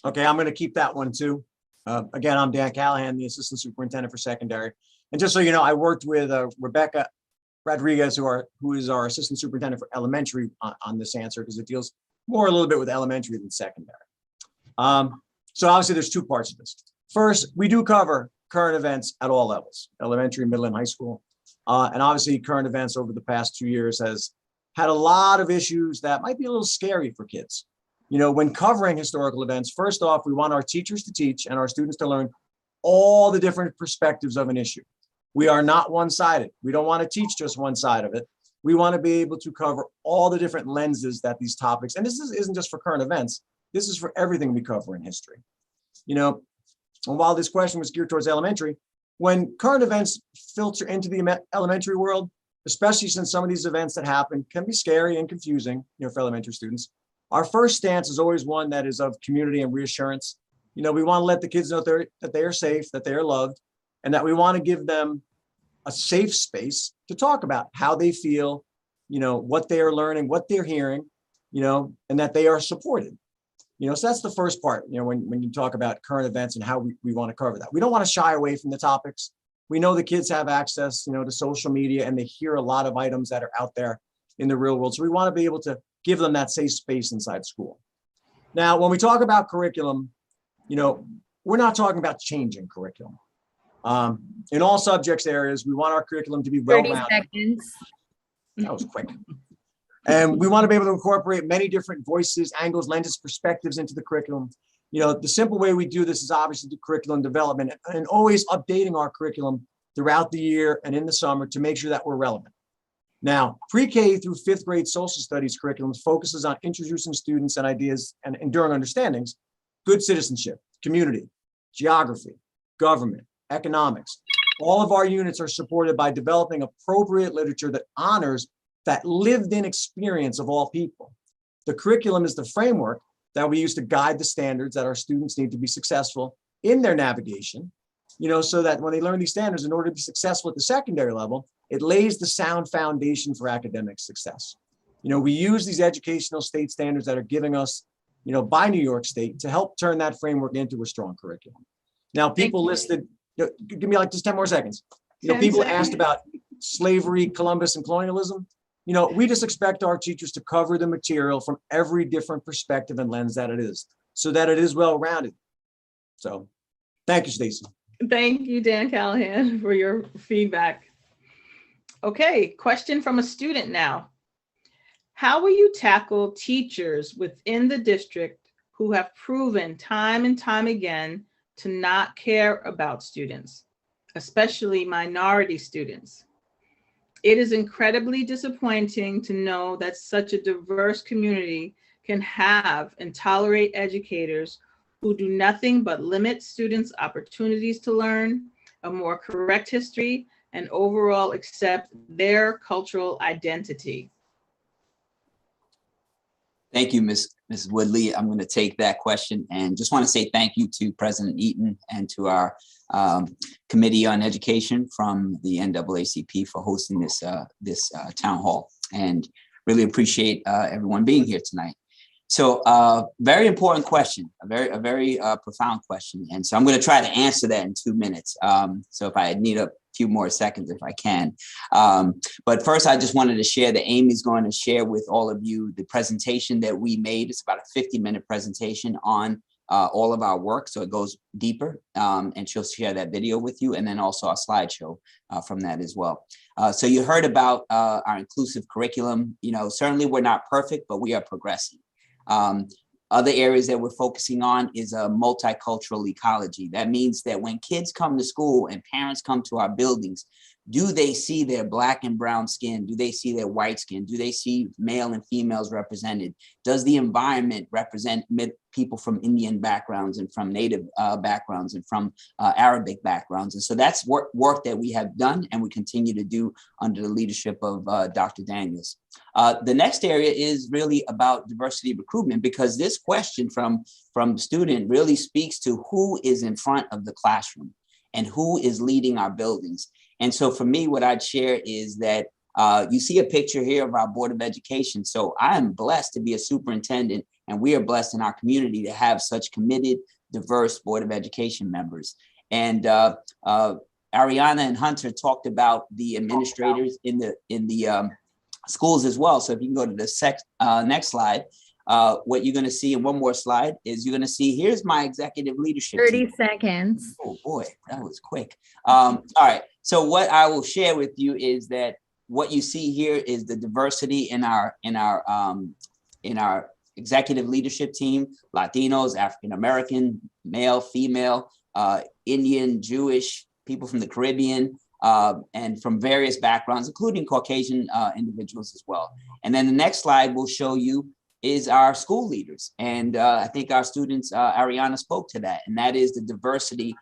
Okay, I'm going to keep that one too. Again, I'm Dan Callahan, the Assistant Superintendent for Secondary. And just so you know, I worked with Rebecca Rodriguez, who is our Assistant Superintendent for Elementary on this answer, because it deals more a little bit with elementary than secondary. So obviously there's two parts of this. First, we do cover current events at all levels, elementary, middle, and high school. And obviously current events over the past 2 years has had a lot of issues that might be a little scary for kids. When covering historical events, first off, we want our teachers to teach and our students to learn all the different perspectives of an issue. We are not one-sided. We don't want to teach just one side of it. We want to be able to cover all the different lenses that these topics, and this isn't just for current events, this is for everything we cover in history. And while this question was geared towards elementary, when current events filter into the elementary world, especially since some of these events that happen can be scary and confusing, for elementary students, our first stance is always one that is of community and reassurance. We want to let the kids know that they are safe, that they are loved, and that we want to give them a safe space to talk about how they feel, what they are learning, what they're hearing, and that they are supported. So that's the first part, when you talk about current events and how we want to cover that. We don't want to shy away from the topics. We know the kids have access, to social media, and they hear a lot of items that are out there in the real world. So we want to be able to give them that safe space inside school. Now, when we talk about curriculum, we're not talking about changing curriculum. In all subjects areas, we want our curriculum to be well-rounded. 30 seconds. That was quick. And we want to be able to incorporate many different voices, angles, lenses, perspectives into the curriculum. The simple way we do this is obviously the curriculum development and always updating our curriculum throughout the year and in the summer to make sure that we're relevant. Now, pre-K through 5th grade social studies curriculum focuses on introducing students and ideas and enduring understandings, good citizenship, community, geography, government, economics. All of our units are supported by developing appropriate literature that honors that lived-in experience of all people. The curriculum is the framework that we use to guide the standards that our students need to be successful in their navigation, so that when they learn these standards, in order to be successful at the secondary level, it lays the sound foundation for academic success. We use these educational state standards that are giving us, by New York State to help turn that framework into a strong curriculum. Now, people listed, give me like just 10 more seconds. People asked about slavery, Columbus, and colonialism. We just expect our teachers to cover the material from every different perspective and lens that it is, so that it is well-rounded. So thank you, Stacey. Thank you, Dan Callahan, for your feedback. Okay, question from a student now. How will you tackle teachers within the district who have proven time and time again to not care about students, especially minority students? It is incredibly disappointing to know that such a diverse community can have and tolerate educators who do nothing but limit students' opportunities to learn a more correct history and overall accept their cultural identity. Thank you, Mrs. Woodley. I'm going to take that question and just want to say thank you to President Eaton and to our Committee on Education from the NAACP for hosting this town hall, and really appreciate everyone being here tonight. So very important question, a very profound question. And so I'm going to try to answer that in 2 minutes. So if I need a few more seconds, if I can. But first, I just wanted to share that Amy's going to share with all of you the presentation that we made. It's about a 50-minute presentation on all of our work. So it goes deeper, and she'll share that video with you, and then also a slideshow from that as well. So you heard about our inclusive curriculum. You know, certainly we're not perfect, but we are progressing. Other areas that we're focusing on is a multicultural ecology. That means that when kids come to school and parents come to our buildings, do they see their Black and brown skin? Do they see their white skin? Do they see male and females represented? Does the environment represent people from Indian backgrounds and from Native backgrounds and from Arabic backgrounds? And so that's work that we have done and we continue to do under the leadership of Dr. Daniels. The next area is really about diversity recruitment, because this question from the student really speaks to who is in front of the classroom and who is leading our buildings. And so for me, what I'd share is that you see a picture here of our Board of Education. So I am blessed to be a superintendent, and we are blessed in our community to have such committed, diverse Board of Education members. And Ariana and Hunter talked about the administrators in the schools as well. So if you can go to the next slide, what you're going to see in one more slide is you're going to see, here's my executive leadership 30 team. seconds. Oh boy, that was quick. All right. So what I will share with you is that what you see here is the diversity in our executive leadership team: Latinos, African American, male, female, Indian, Jewish, people from the Caribbean, and from various backgrounds, including Caucasian individuals as well. And then the next slide will show you is our school leaders. And I think our students, Ariana spoke to that, and that is the diversity.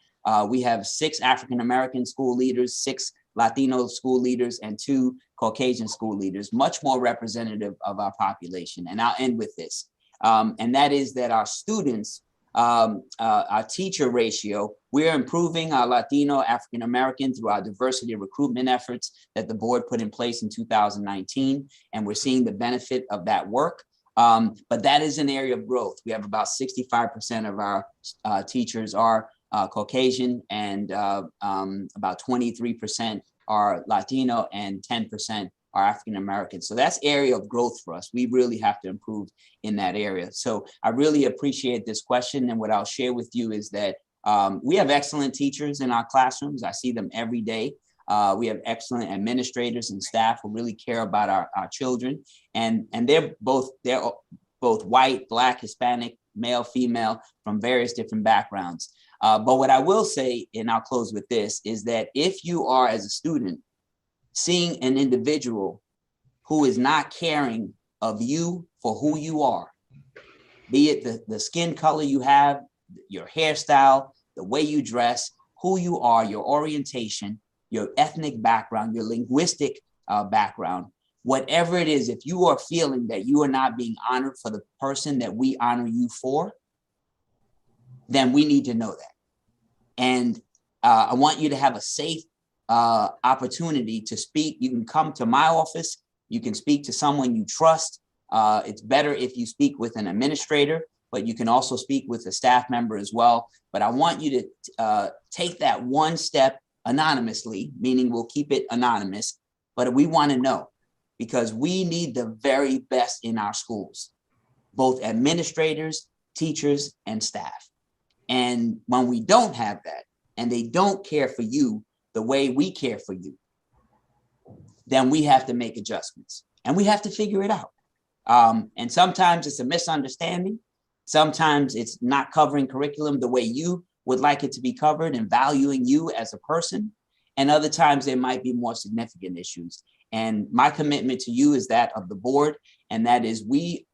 We have 6 African-American school leaders, 6 Latino school leaders, and 2 Caucasian school leaders, much more representative of our population. And I'll end with this. And that is that our students, our teacher ratio, we're improving our Latino, African-American through our diversity recruitment efforts that the board put in place in 2019. And we're seeing the benefit of that work. But that is an area of growth. We have about 65% of our teachers are Caucasian, and about 23% are Latino, and 10% are African-American. So that's area of growth for us. We really have to improve in that area. So I really appreciate this question. And what I'll share with you is that we have excellent teachers in our classrooms. I see them every day. We have excellent administrators and staff who really care about our children. And they're both white, Black, Hispanic, male, female, from various different backgrounds. But what I will say, and I'll close with this, is that if you are, as a student, seeing an individual who is not caring of you for who you are, be it the skin color you have, your hairstyle, the way you dress, who you are, your orientation, your ethnic background, your linguistic background, whatever it is, if you are feeling that you are not being honored for the person that we honor you for, then we need to know that. And I want you to have a safe opportunity to speak. You can come to my office. You can speak to someone you trust. It's better if you speak with an administrator, but you can also speak with a staff member as well. But I want you to take that one step anonymously, meaning we'll keep it anonymous, but we want to know, because we need the very best in our schools, both administrators, teachers, and staff. And when we don't have that, and they don't care for you the way we care for you, then we have to make adjustments, and we have to figure it out. And sometimes it's a misunderstanding. Sometimes it's not covering curriculum the way you would like it to be covered and valuing you as a person. And other times there might be more significant issues. And my commitment to you is that of the board, and that is we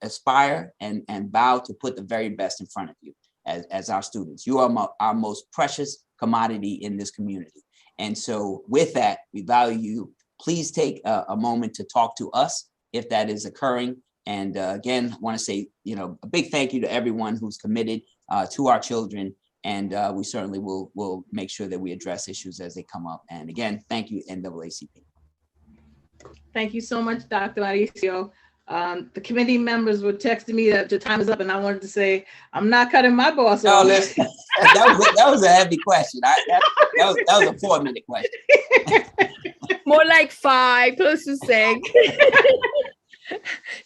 aspire and vow to put the very best in front of you as our students. You are our most precious commodity in this community. And so with that, we value you. Please take a moment to talk to us if that is occurring. And again, I want to say, a big thank you to everyone who's committed to our children. And we certainly will make sure that we address issues as they come up. And again, thank you, NAACP. Thank you so much, Dr. Mauricio. The committee members were texting me that your time is up, and I wanted to say, I'm not cutting my boss off. Oh, listen, that was a heavy question. That was a 4-minute question. More like 5, close to 6.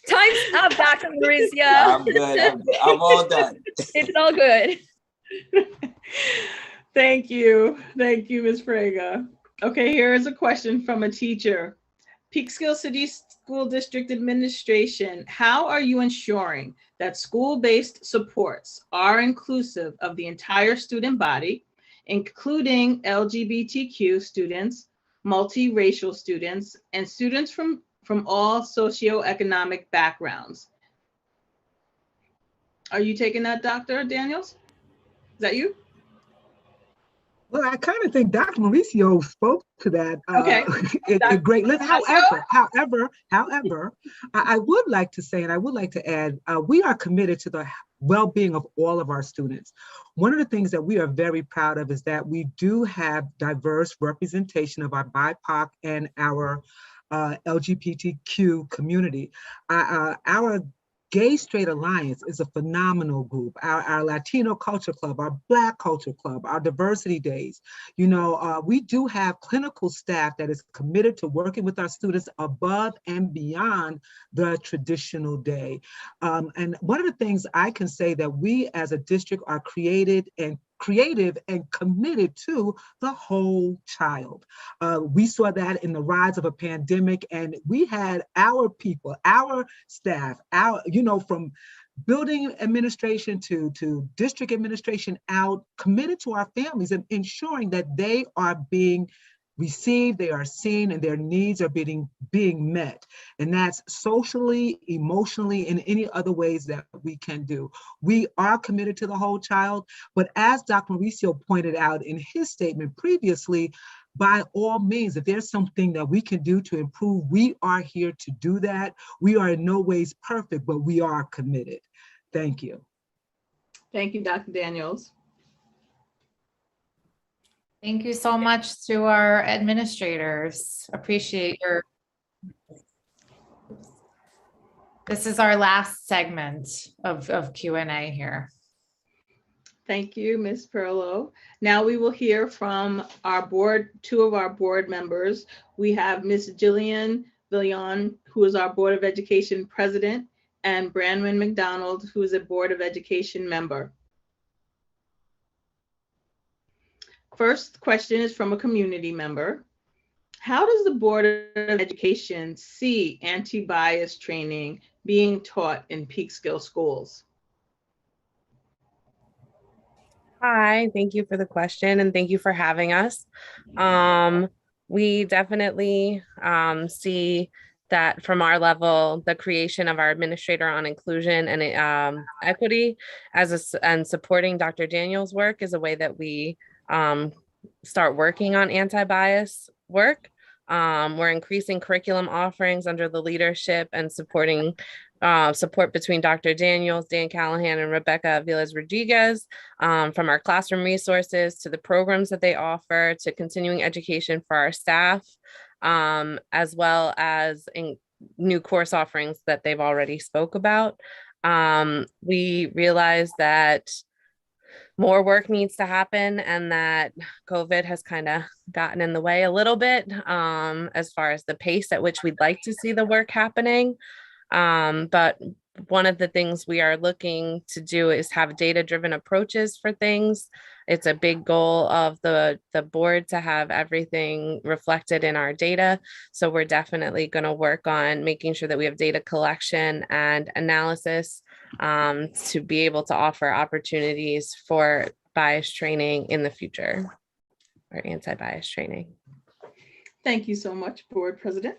Time's up, Dr. Mauricio. I'm good. I'm all done. It's all good. Thank you. Thank you, Ms. Frega. Okay, here is a question from a teacher. Peekskill City School District Administration, how are you ensuring that school-based supports are inclusive of the entire student body, including LGBTQ students, multiracial students, and students from all socioeconomic backgrounds? Are you taking that, Dr. Daniels? Is that you? Well, I kind of think Dr. Mauricio spoke to that Okay. great length. However, I would like to say, and I would like to add, we are committed to the well-being of all of our students. One of the things that we are very proud of is that we do have diverse representation of our BIPOC and our LGBTQ community. Our Gay Straight Alliance is a phenomenal group. Our Latino Culture Club, our Black Culture Club, our Diversity Days. We do have clinical staff that is committed to working with our students above and beyond the traditional day. And one of the things I can say that we as a district are creative and committed to the whole child. We saw that in the rise of a pandemic, and we had our people, our staff, from building administration to district administration out, committed to our families and ensuring that they are being received, they are seen, and their needs are being met. And that's socially, emotionally, and any other ways that we can do. We are committed to the whole child, but as Dr. Mauricio pointed out in his statement previously, by all means, if there's something that we can do to improve, we are here to do that. We are in no ways perfect, but we are committed. Thank you. Thank you, Dr. Daniels. Thank you so much to our administrators. Appreciate your. This is our last segment of Q&A here. Thank you, Ms. Perlow. Now we will hear from our board, 2 of our board members. We have Ms. Jillian Villion, who is our Board of Education President, and Branwen McDonald, who is a Board of Education member. First question is from a community member. How does the Board of Education see anti-bias training being taught in Peekskill schools? Hi, thank you for the question and thank you for having us. We definitely see that from our level, the creation of our administrator on inclusion and equity and supporting Dr. Daniels' work is a way that we start working on anti-bias work. We're increasing curriculum offerings under the leadership and supporting support between Dr. Daniels, Dan Callahan, and Rebecca Vilas Rodriguez, from our classroom resources to the programs that they offer to continuing education for our staff, as well as in new course offerings that they've already spoke about. We realize that more work needs to happen and that COVID has kind of gotten in the way a little bit as far as the pace at which we'd like to see the work happening. But one of the things we are looking to do is have data-driven approaches for things. It's a big goal of the board to have everything reflected in our data. So we're definitely going to work on making sure that we have data collection and analysis to be able to offer opportunities for bias training in the future, or anti-bias training. Thank you so much, Board President.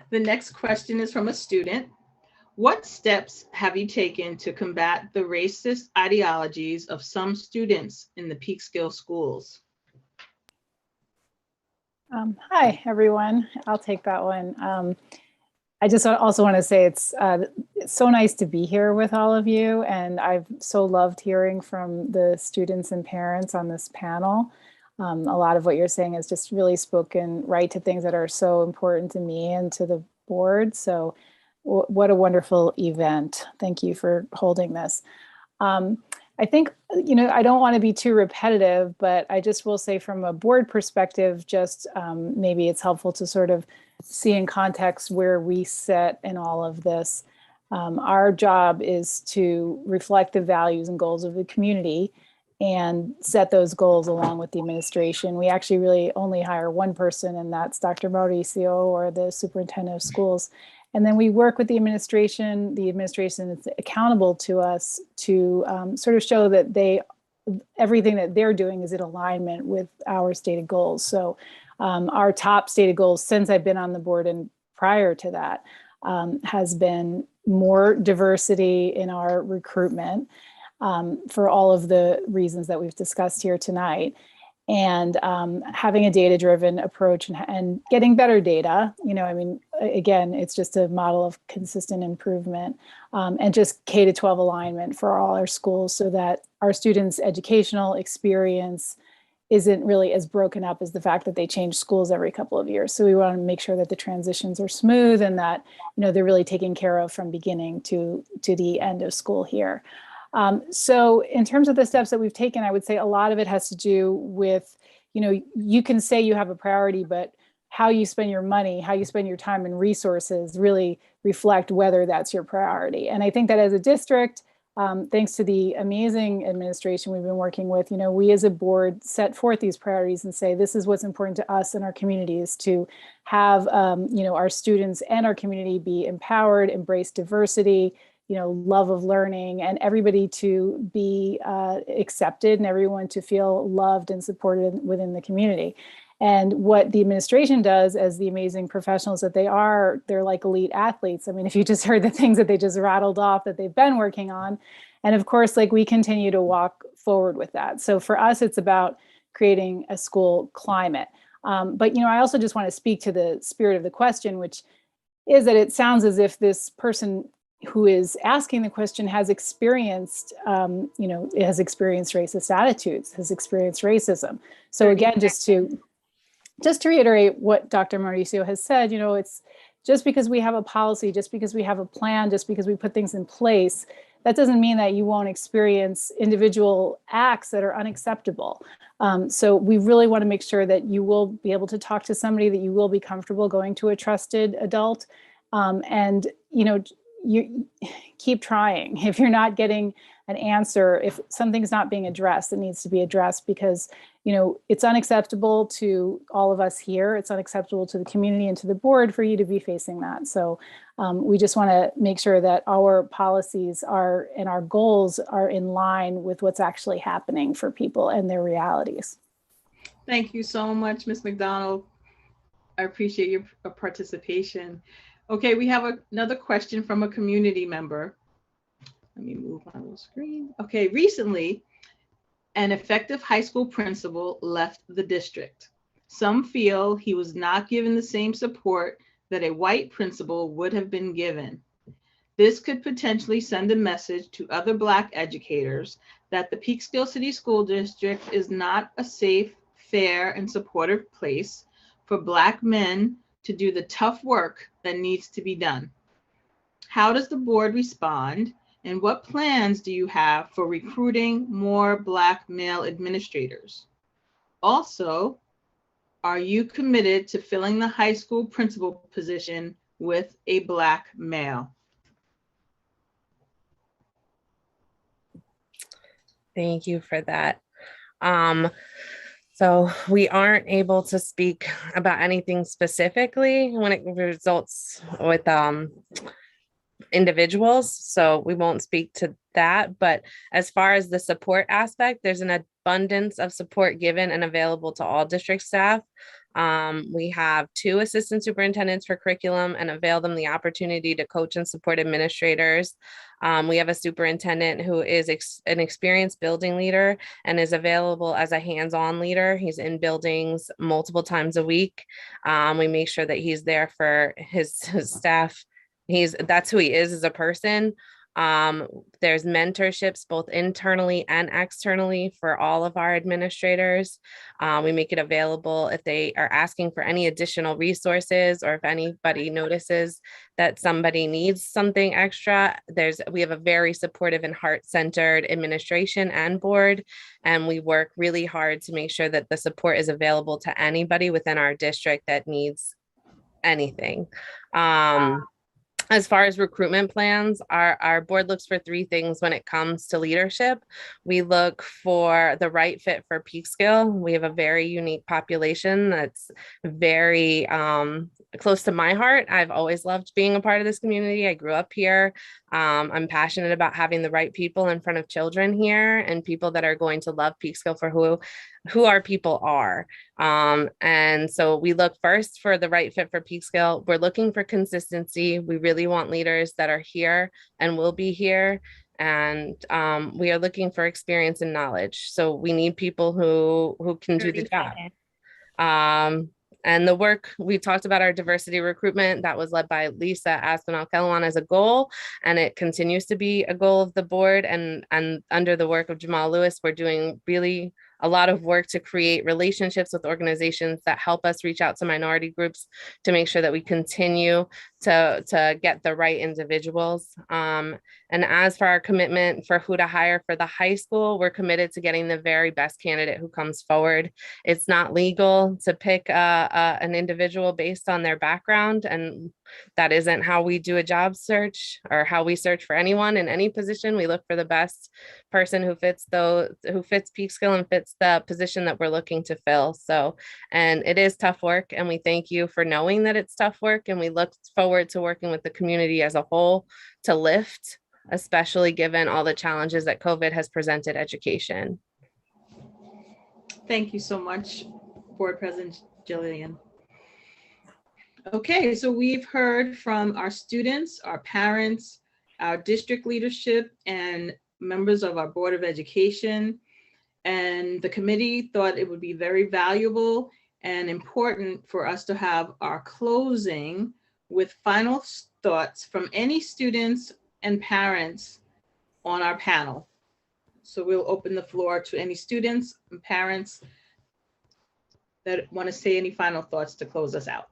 The next question is from a student. What steps have you taken to combat the racist ideologies of some students in the Peekskill schools? Hi, everyone. I'll take that one. I just also want to say it's so nice to be here with all of you. And I've so loved hearing from the students and parents on this panel. A lot of what you're saying has just really spoken right to things that are so important to me and to the board. So what a wonderful event. Thank you for holding this. I think, I don't want to be too repetitive, but I just will say from a board perspective, just maybe it's helpful to sort of see in context where we sit in all of this. Our job is to reflect the values and goals of the community and set those goals along with the administration. We actually really only hire one person, and that's Dr. Mauricio, or the superintendent of schools. And then we work with the administration. The administration is accountable to us to sort of show that everything that they're doing is in alignment with our stated goals. So our top stated goals since I've been on the board and prior to that has been more diversity in our recruitment for all of the reasons that we've discussed here tonight. And having a data-driven approach and getting better data, again, it's just a model of consistent improvement and just K-12 alignment for all our schools so that our students' educational experience isn't really as broken up as the fact that they change schools every couple of years. So we want to make sure that the transitions are smooth and that, they're really taken care of from beginning to the end of school here. So in terms of the steps that we've taken, I would say a lot of it has to do with, you can say you have a priority, but how you spend your money, how you spend your time and resources really reflect whether that's your priority. And I think that as a district, thanks to the amazing administration we've been working with, we as a board set forth these priorities and say, this is what's important to us and our communities to have, our students and our community be empowered, embrace diversity, love of learning, and everybody to be accepted and everyone to feel loved and supported within the community. And what the administration does, as the amazing professionals that they are, they're like elite athletes. I mean, if you just heard the things that they just rattled off that they've been working on. And of course, we continue to walk forward with that. So for us, it's about creating a school climate. But, I also just want to speak to the spirit of the question, which is that it sounds as if this person who is asking the question has experienced, has experienced racist attitudes, has experienced racism. So again, just to reiterate what Dr. Mauricio has said, it's just because we have a policy, just because we have a plan, just because we put things in place, that doesn't mean that you won't experience individual acts that are unacceptable. So we really want to make sure that you will be able to talk to somebody, that you will be comfortable going to a trusted adult, and, you keep trying. If you're not getting an answer, if something's not being addressed, it needs to be addressed because, it's unacceptable to all of us here. It's unacceptable to the community and to the board for you to be facing that. So we just want to make sure that our policies are and our goals are in line with what's actually happening for people and their realities. Thank you so much, Ms. McDonald. I appreciate your participation. Okay, we have another question from a community member. Let me move my little screen. Okay, recently, an effective high school principal left the district. Some feel he was not given the same support that a white principal would have been given. This could potentially send a message to other Black educators that the Peekskill City School District is not a safe, fair, and supportive place for Black men to do the tough work that needs to be done. How does the board respond, and what plans do you have for recruiting more Black male administrators? Also, are you committed to filling the high school principal position with a Black male? Thank you for that. So we aren't able to speak about anything specifically when it results with individuals. So we won't speak to that. But as far as the support aspect, there's an abundance of support given and available to all district staff. We have 2 assistant superintendents for curriculum and avail them the opportunity to coach and support administrators. We have a superintendent who is an experienced building leader and is available as a hands-on leader. He's in buildings multiple times a week. We make sure that he's there for his staff that's who he is as a person. There's mentorships both internally and externally for all of our administrators. We make it available if they are asking for any additional resources, or if anybody notices that somebody needs something extra. We have a very supportive and heart-centered administration and board, and we work really hard to make sure that the support is available to anybody within our district that needs anything. As far as recruitment plans, our board looks for three things when it comes to leadership. We look for the right fit for Peekskill. We have a very unique population that's very close to my heart. I've always loved being a part of this community. I grew up here. I'm passionate about having the right people in front of children here, and people that are going to love Peekskill for who our people are. And so we look first for the right fit for Peekskill. We're looking for consistency. We really want leaders that are here and will be here. And we are looking for experience and knowledge. So we need people who can do the job. And the work, we talked about our diversity recruitment that was led by Lisa Aspinall-Kelwan as a goal, and it continues to be a goal of the board. And under the work of Jamal Lewis, we're doing really a lot of work to create relationships with organizations that help us reach out to minority groups to make sure that we continue to get the right individuals. And as for our commitment for who to hire for the high school, we're committed to getting the very best candidate who comes forward. It's not legal to pick an individual based on their background, and that isn't how we do a job search or how we search for anyone in any position. We look for the best person who fits Peekskill and fits the position that we're looking to fill. So, and it is tough work, and we thank you for knowing that it's tough work, and we look forward to working with the community as a whole to lift, especially given all the challenges that COVID has presented education. Thank you so much, Board President Jillian. Okay, so we've heard from our students, our parents, our district leadership, and members of our Board of Education. And the committee thought it would be very valuable and important for us to have our closing with final thoughts from any students and parents on our panel. So we'll open the floor to any students and parents that want to say any final thoughts to close us out.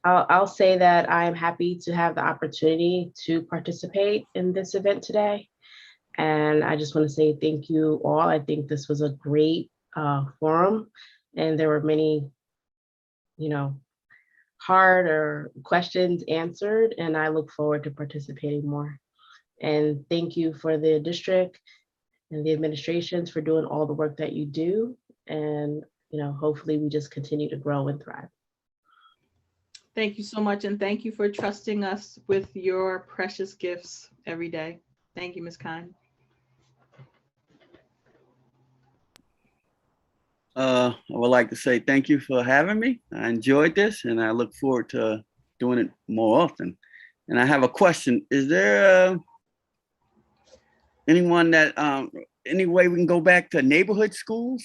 I'll say that I am happy to have the opportunity to participate in this event today. And I just want to say thank you all. I think this was a great forum, and there were many, harder questions answered, and I look forward to participating more. And thank you for the district and the administrations for doing all the work that you do. And, hopefully we just continue to grow and thrive. Thank you so much, and thank you for trusting us with your precious gifts every day. Thank you, Ms. Kine. I would like to say thank you for having me. I enjoyed this, and I look forward to doing it more often. And I have a question. Is there anyone that, any way we can go back to neighborhood schools?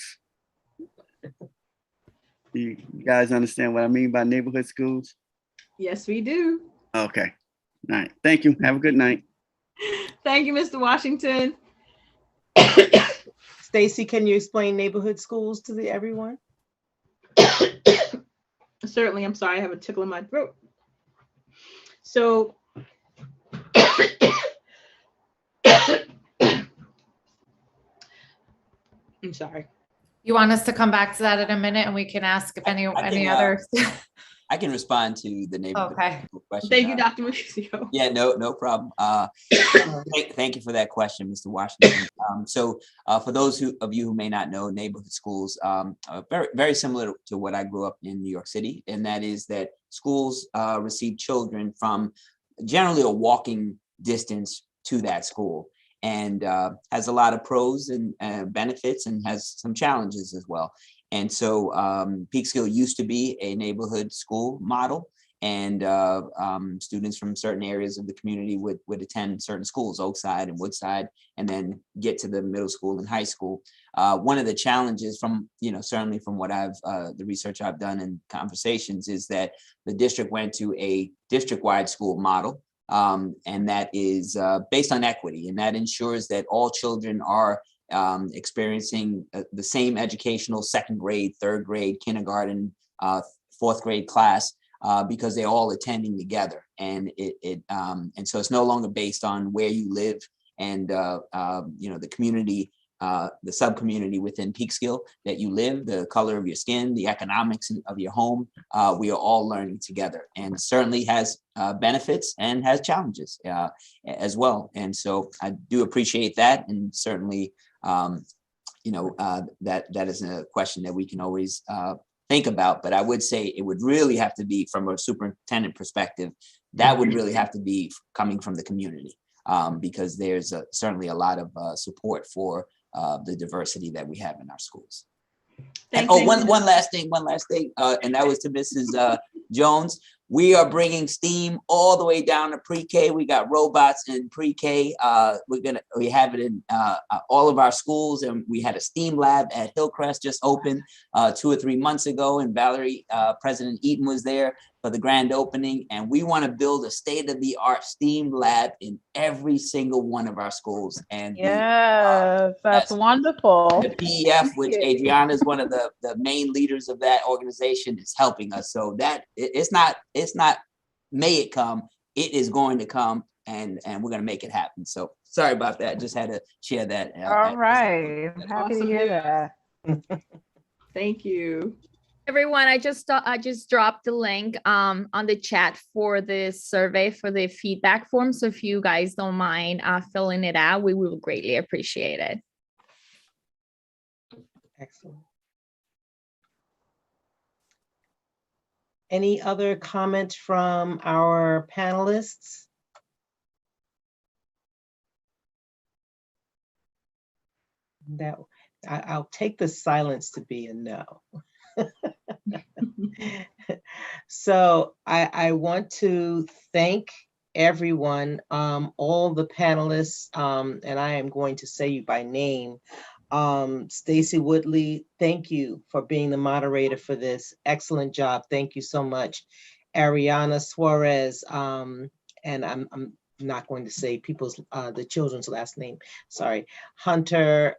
You guys understand what I mean by neighborhood schools? Yes, we do. Okay. All right. Thank you. Have a good night. Thank you, Mr. Washington. Stacy, can you explain neighborhood schools to everyone? Certainly. I'm sorry. I have a tickle in my throat. So I'm sorry. You want us to come back to that in a minute, and we can ask if any other. I can respond to the neighborhood question. Thank you, Dr. Mauricio. Yeah, no problem. Thank you for that question, Mr. Washington. So for those of you who may not know, neighborhood schools are very, very similar to what I grew up in New York City, and that is that schools receive children from generally a walking distance to that school, and has a lot of pros and benefits, and has some challenges as well. And so Peekskill used to be a neighborhood school model, and students from certain areas of the community would attend certain schools, Oakside and Woodside, and then get to the middle school and high school. One of the challenges from, certainly from what the research I've done in conversations is that the district went to a district-wide school model, and that is based on equity, and that ensures that all children are experiencing the same educational second grade, third grade, kindergarten, fourth grade class, because they're all attending together, and and so it's no longer based on where you live and the community, the sub-community within Peekskill that you live, the color of your skin, the economics of your home. We are all learning together, and certainly has benefits and has challenges as well. And so I do appreciate that, and certainly that is a question that we can always think about. But I would say it would really have to be from a superintendent perspective. That would really have to be coming from the community, because there's certainly a lot of support for the diversity that we have in our schools. And one last thing, and that was to Mrs. Jones. We are bringing STEAM all the way down to pre-K. We got robots in pre-K. We have it in all of our schools, and we had a STEAM lab at Hillcrest just opened 2 or 3 months ago, and Valerie, President Eaton was there for the grand opening, and we want to build a state-of-the-art STEAM lab in every single one of our schools. And yes, that's wonderful. The PEF, which Adriana is one of the main leaders of that organization, is helping us. So that it's not may it come, it is going to come, and we're going to make it happen. So sorry about that. Just had to share that. All right, happy to hear that. Thank you. Everyone, I just dropped the link on the chat for the survey, for the feedback form. So if you guys don't mind filling it out, we will greatly appreciate it. Excellent. Any other comments from our panelists? No, I'll take the silence to be a no. So I want to thank everyone, all the panelists, and I am going to say you by name. Stacy Woodley, thank you for being the moderator for this. Excellent job. Thank you so much. Ariana Suarez, and I'm not going to say the children's last name. Sorry. Hunter,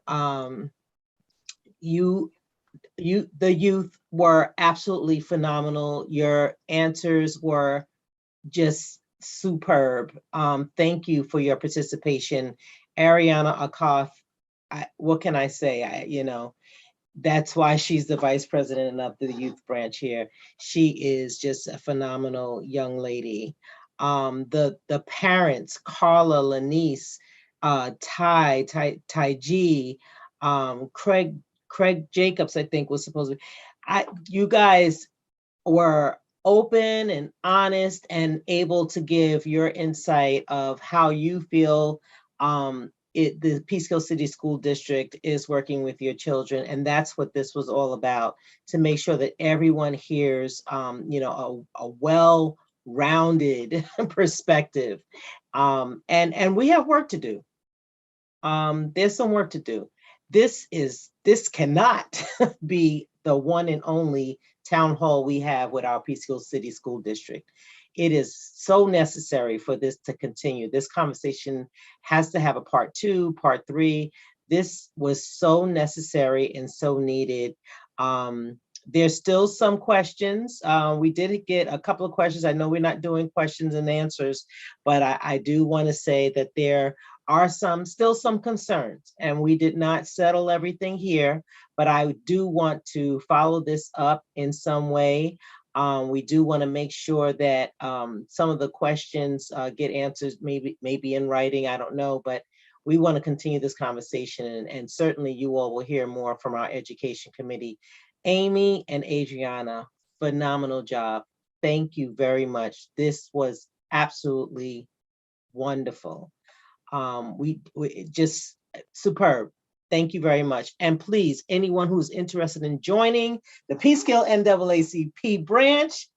the youth were absolutely phenomenal. Your answers were just superb. Thank you for your participation. Ariana Akoff, what can I say? That's why she's the vice president of the youth branch here. She is just a phenomenal young lady. The parents, Carla, Lanice, Tai G, Craig Jacobs, I think was supposed to be. You guys were open and honest and able to give your insight of how you feel the Peekskill City School District is working with your children. And that's what this was all about, to make sure that everyone hears a well-rounded perspective. And we have work to do. There's some work to do. This cannot be the one and only town hall we have with our Peekskill City School District. It is so necessary for this to continue. This conversation has to have a part 2, part 3. This was so necessary and so needed. There's still some questions. We did get a couple of questions. I know we're not doing questions and answers, but I do want to say that there are still some concerns, and we did not settle everything here, but I do want to follow this up in some way. We do want to make sure that some of the questions get answered, maybe in writing, I don't know, but we want to continue this conversation, and certainly you all will hear more from our education committee. Amy and Adriana, phenomenal job. Thank you very much. This was absolutely wonderful. We just superb. Thank you very much. And please, anyone who's interested in joining the Peekskill NAACP branch,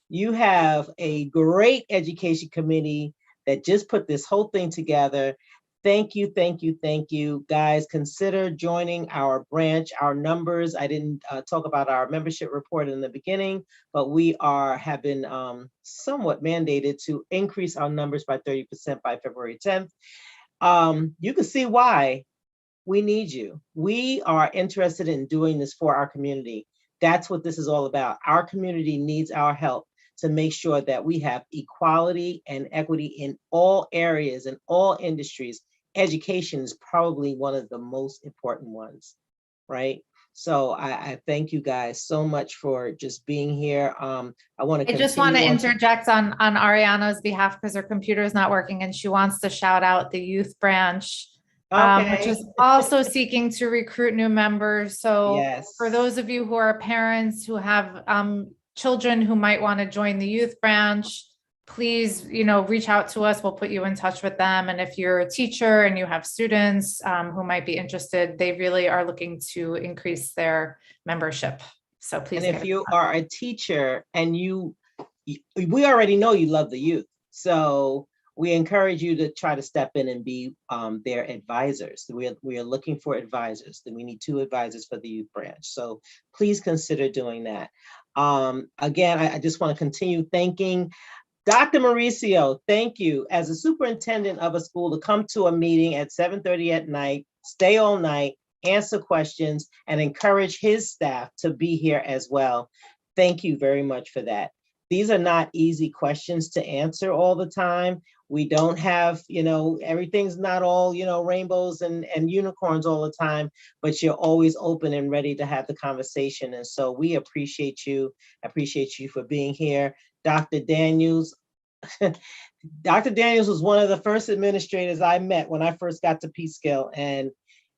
You have a great education committee that just put this whole thing together. Thank you, thank you, thank you. Guys, consider joining our branch, our numbers. I didn't talk about our membership report in the beginning, but we have been somewhat mandated to increase our numbers by 30% by February 10th. You can see why we need you. We are interested in doing this for our community. That's what this is all about. Our community needs our help to make sure that we have equality and equity in all areas, in all industries. Education is probably one of the most important ones, right? So I thank you guys so much for just being here. I just want to interject on Ariana's behalf because her computer is not working and she wants to shout out the youth branch, which is also seeking to recruit new members. So for those of you who are parents who have children who might want to join the youth branch, please, reach out to us. We'll put you in touch with them. And if you're a teacher and you have students who might be interested, they really are looking to increase their membership. So please. And if you are a teacher and we already know you love the youth. So we encourage you to try to step in and be their advisors. We are looking for advisors. We need 2 advisors for the youth branch. So please consider doing that. Again, I just want to continue thanking Dr. Mauricio. Thank you as a superintendent of a school to come to a meeting at 7:30 at night, stay all night, answer questions, and encourage his staff to be here as well. Thank you very much for that. These are not easy questions to answer all the time. We don't have, everything's not all, rainbows and unicorns all the time, but you're always open and ready to have the conversation. And so we appreciate you for being here. Dr. Daniels. Dr. Daniels was one of the first administrators I met when I first got to Peekskill, and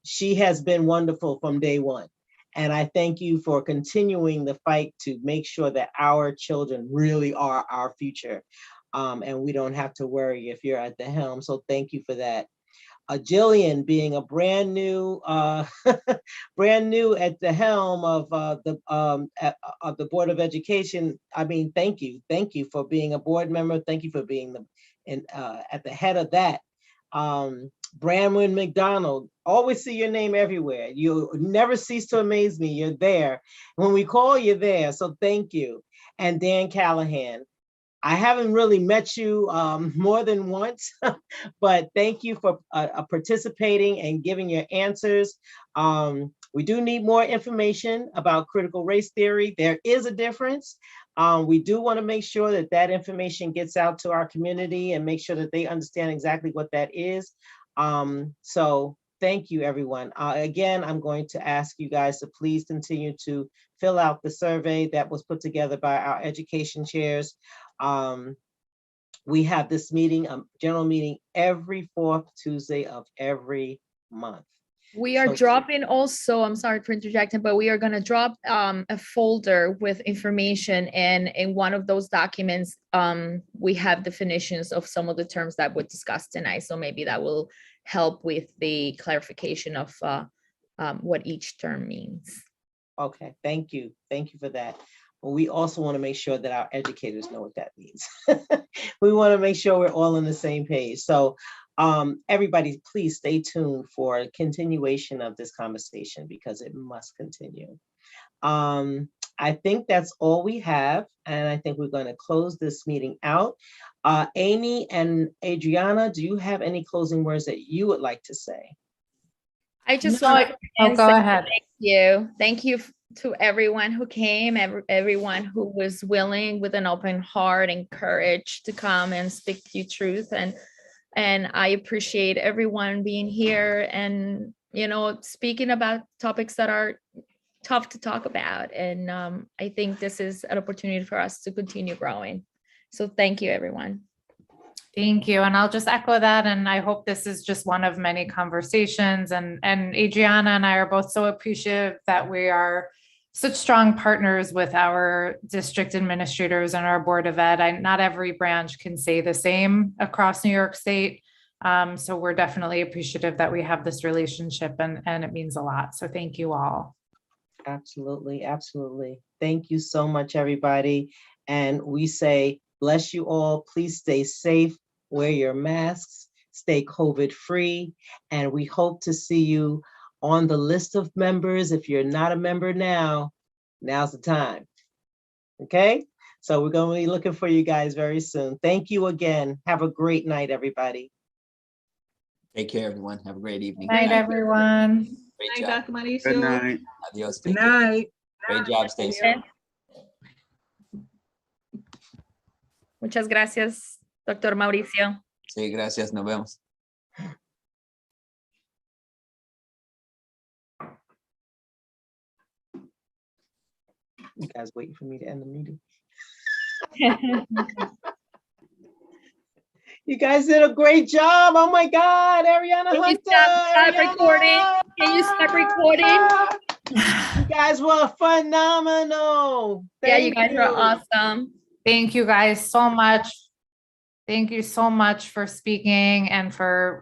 she has been wonderful from day one. And I thank you for continuing the fight to make sure that our children really are our future. And we don't have to worry if you're at the helm. So thank you for that. Jillian being a brand new at the helm of the Board of Education. I mean, thank you for being a board member. Thank you for being at the head of that. Branwyn McDonald, always see your name everywhere. You never cease to amaze me. You're there. When we call, you're there. So thank you. And Dan Callahan. I haven't really met you more than once, but thank you for participating and giving your answers. We do need more information about critical race theory. There is a difference. We do want to make sure that that information gets out to our community and make sure that they understand exactly what that is. So thank you, everyone. Again, I'm going to ask you guys to please continue to fill out the survey that was put together by our education chairs. We have this meeting, general meeting, every 4th Tuesday of every month. We are dropping also, I'm sorry for interjecting, but we are going to drop a folder with information, and in one of those documents, we have definitions of some of the terms that we discussed tonight. So maybe that will help with the clarification of what each term means. Okay, thank you. Thank you for that. But we also want to make sure that our educators know what that means. We want to make sure we're all on the same page. So everybody, please stay tuned for a continuation of this conversation because it must continue. I think that's all we have. And I think we're going to close this meeting out. Amy and Adriana, do you have any closing words that you would like to say? I just want to go ahead. Thank you. Thank you to everyone who came, everyone who was willing with an open heart and courage to come and speak the truth. And I appreciate everyone being here and, speaking about topics that are tough to talk about. And I think this is an opportunity for us to continue growing. So thank you, everyone. Thank you. And I'll just echo that. And I hope this is just one of many conversations. And Adriana and I are both so appreciative that we are such strong partners with our district administrators and our Board of Ed. Not every branch can say the same across New York State. So we're definitely appreciative that we have this relationship and it means a lot. So thank you all. Absolutely. Absolutely. Thank you so much, everybody. And we say, bless you all. Please stay safe, wear your masks, stay COVID-free. And we hope to see you on the list of members. If you're not a member now, now's the time. Okay? So we're going to be looking for you guys very soon. Thank you again. Have a great night, everybody. Take care, everyone. Have a great evening. Night, everyone. Great Good job. night, Dr. Mauricio. Good night. Adios. Good Take care. night. Great job, Stacey. Muchas gracias, Dr. Mauricio. Sí, gracias. Nos vemos. You guys waiting for me to end the meeting? You guys did a great job. Oh my God, Ariana Can Hunter. you stop recording? Can you stop recording? You guys were phenomenal. Yeah, you guys were awesome. Thank you guys so much. Thank you so much for speaking and for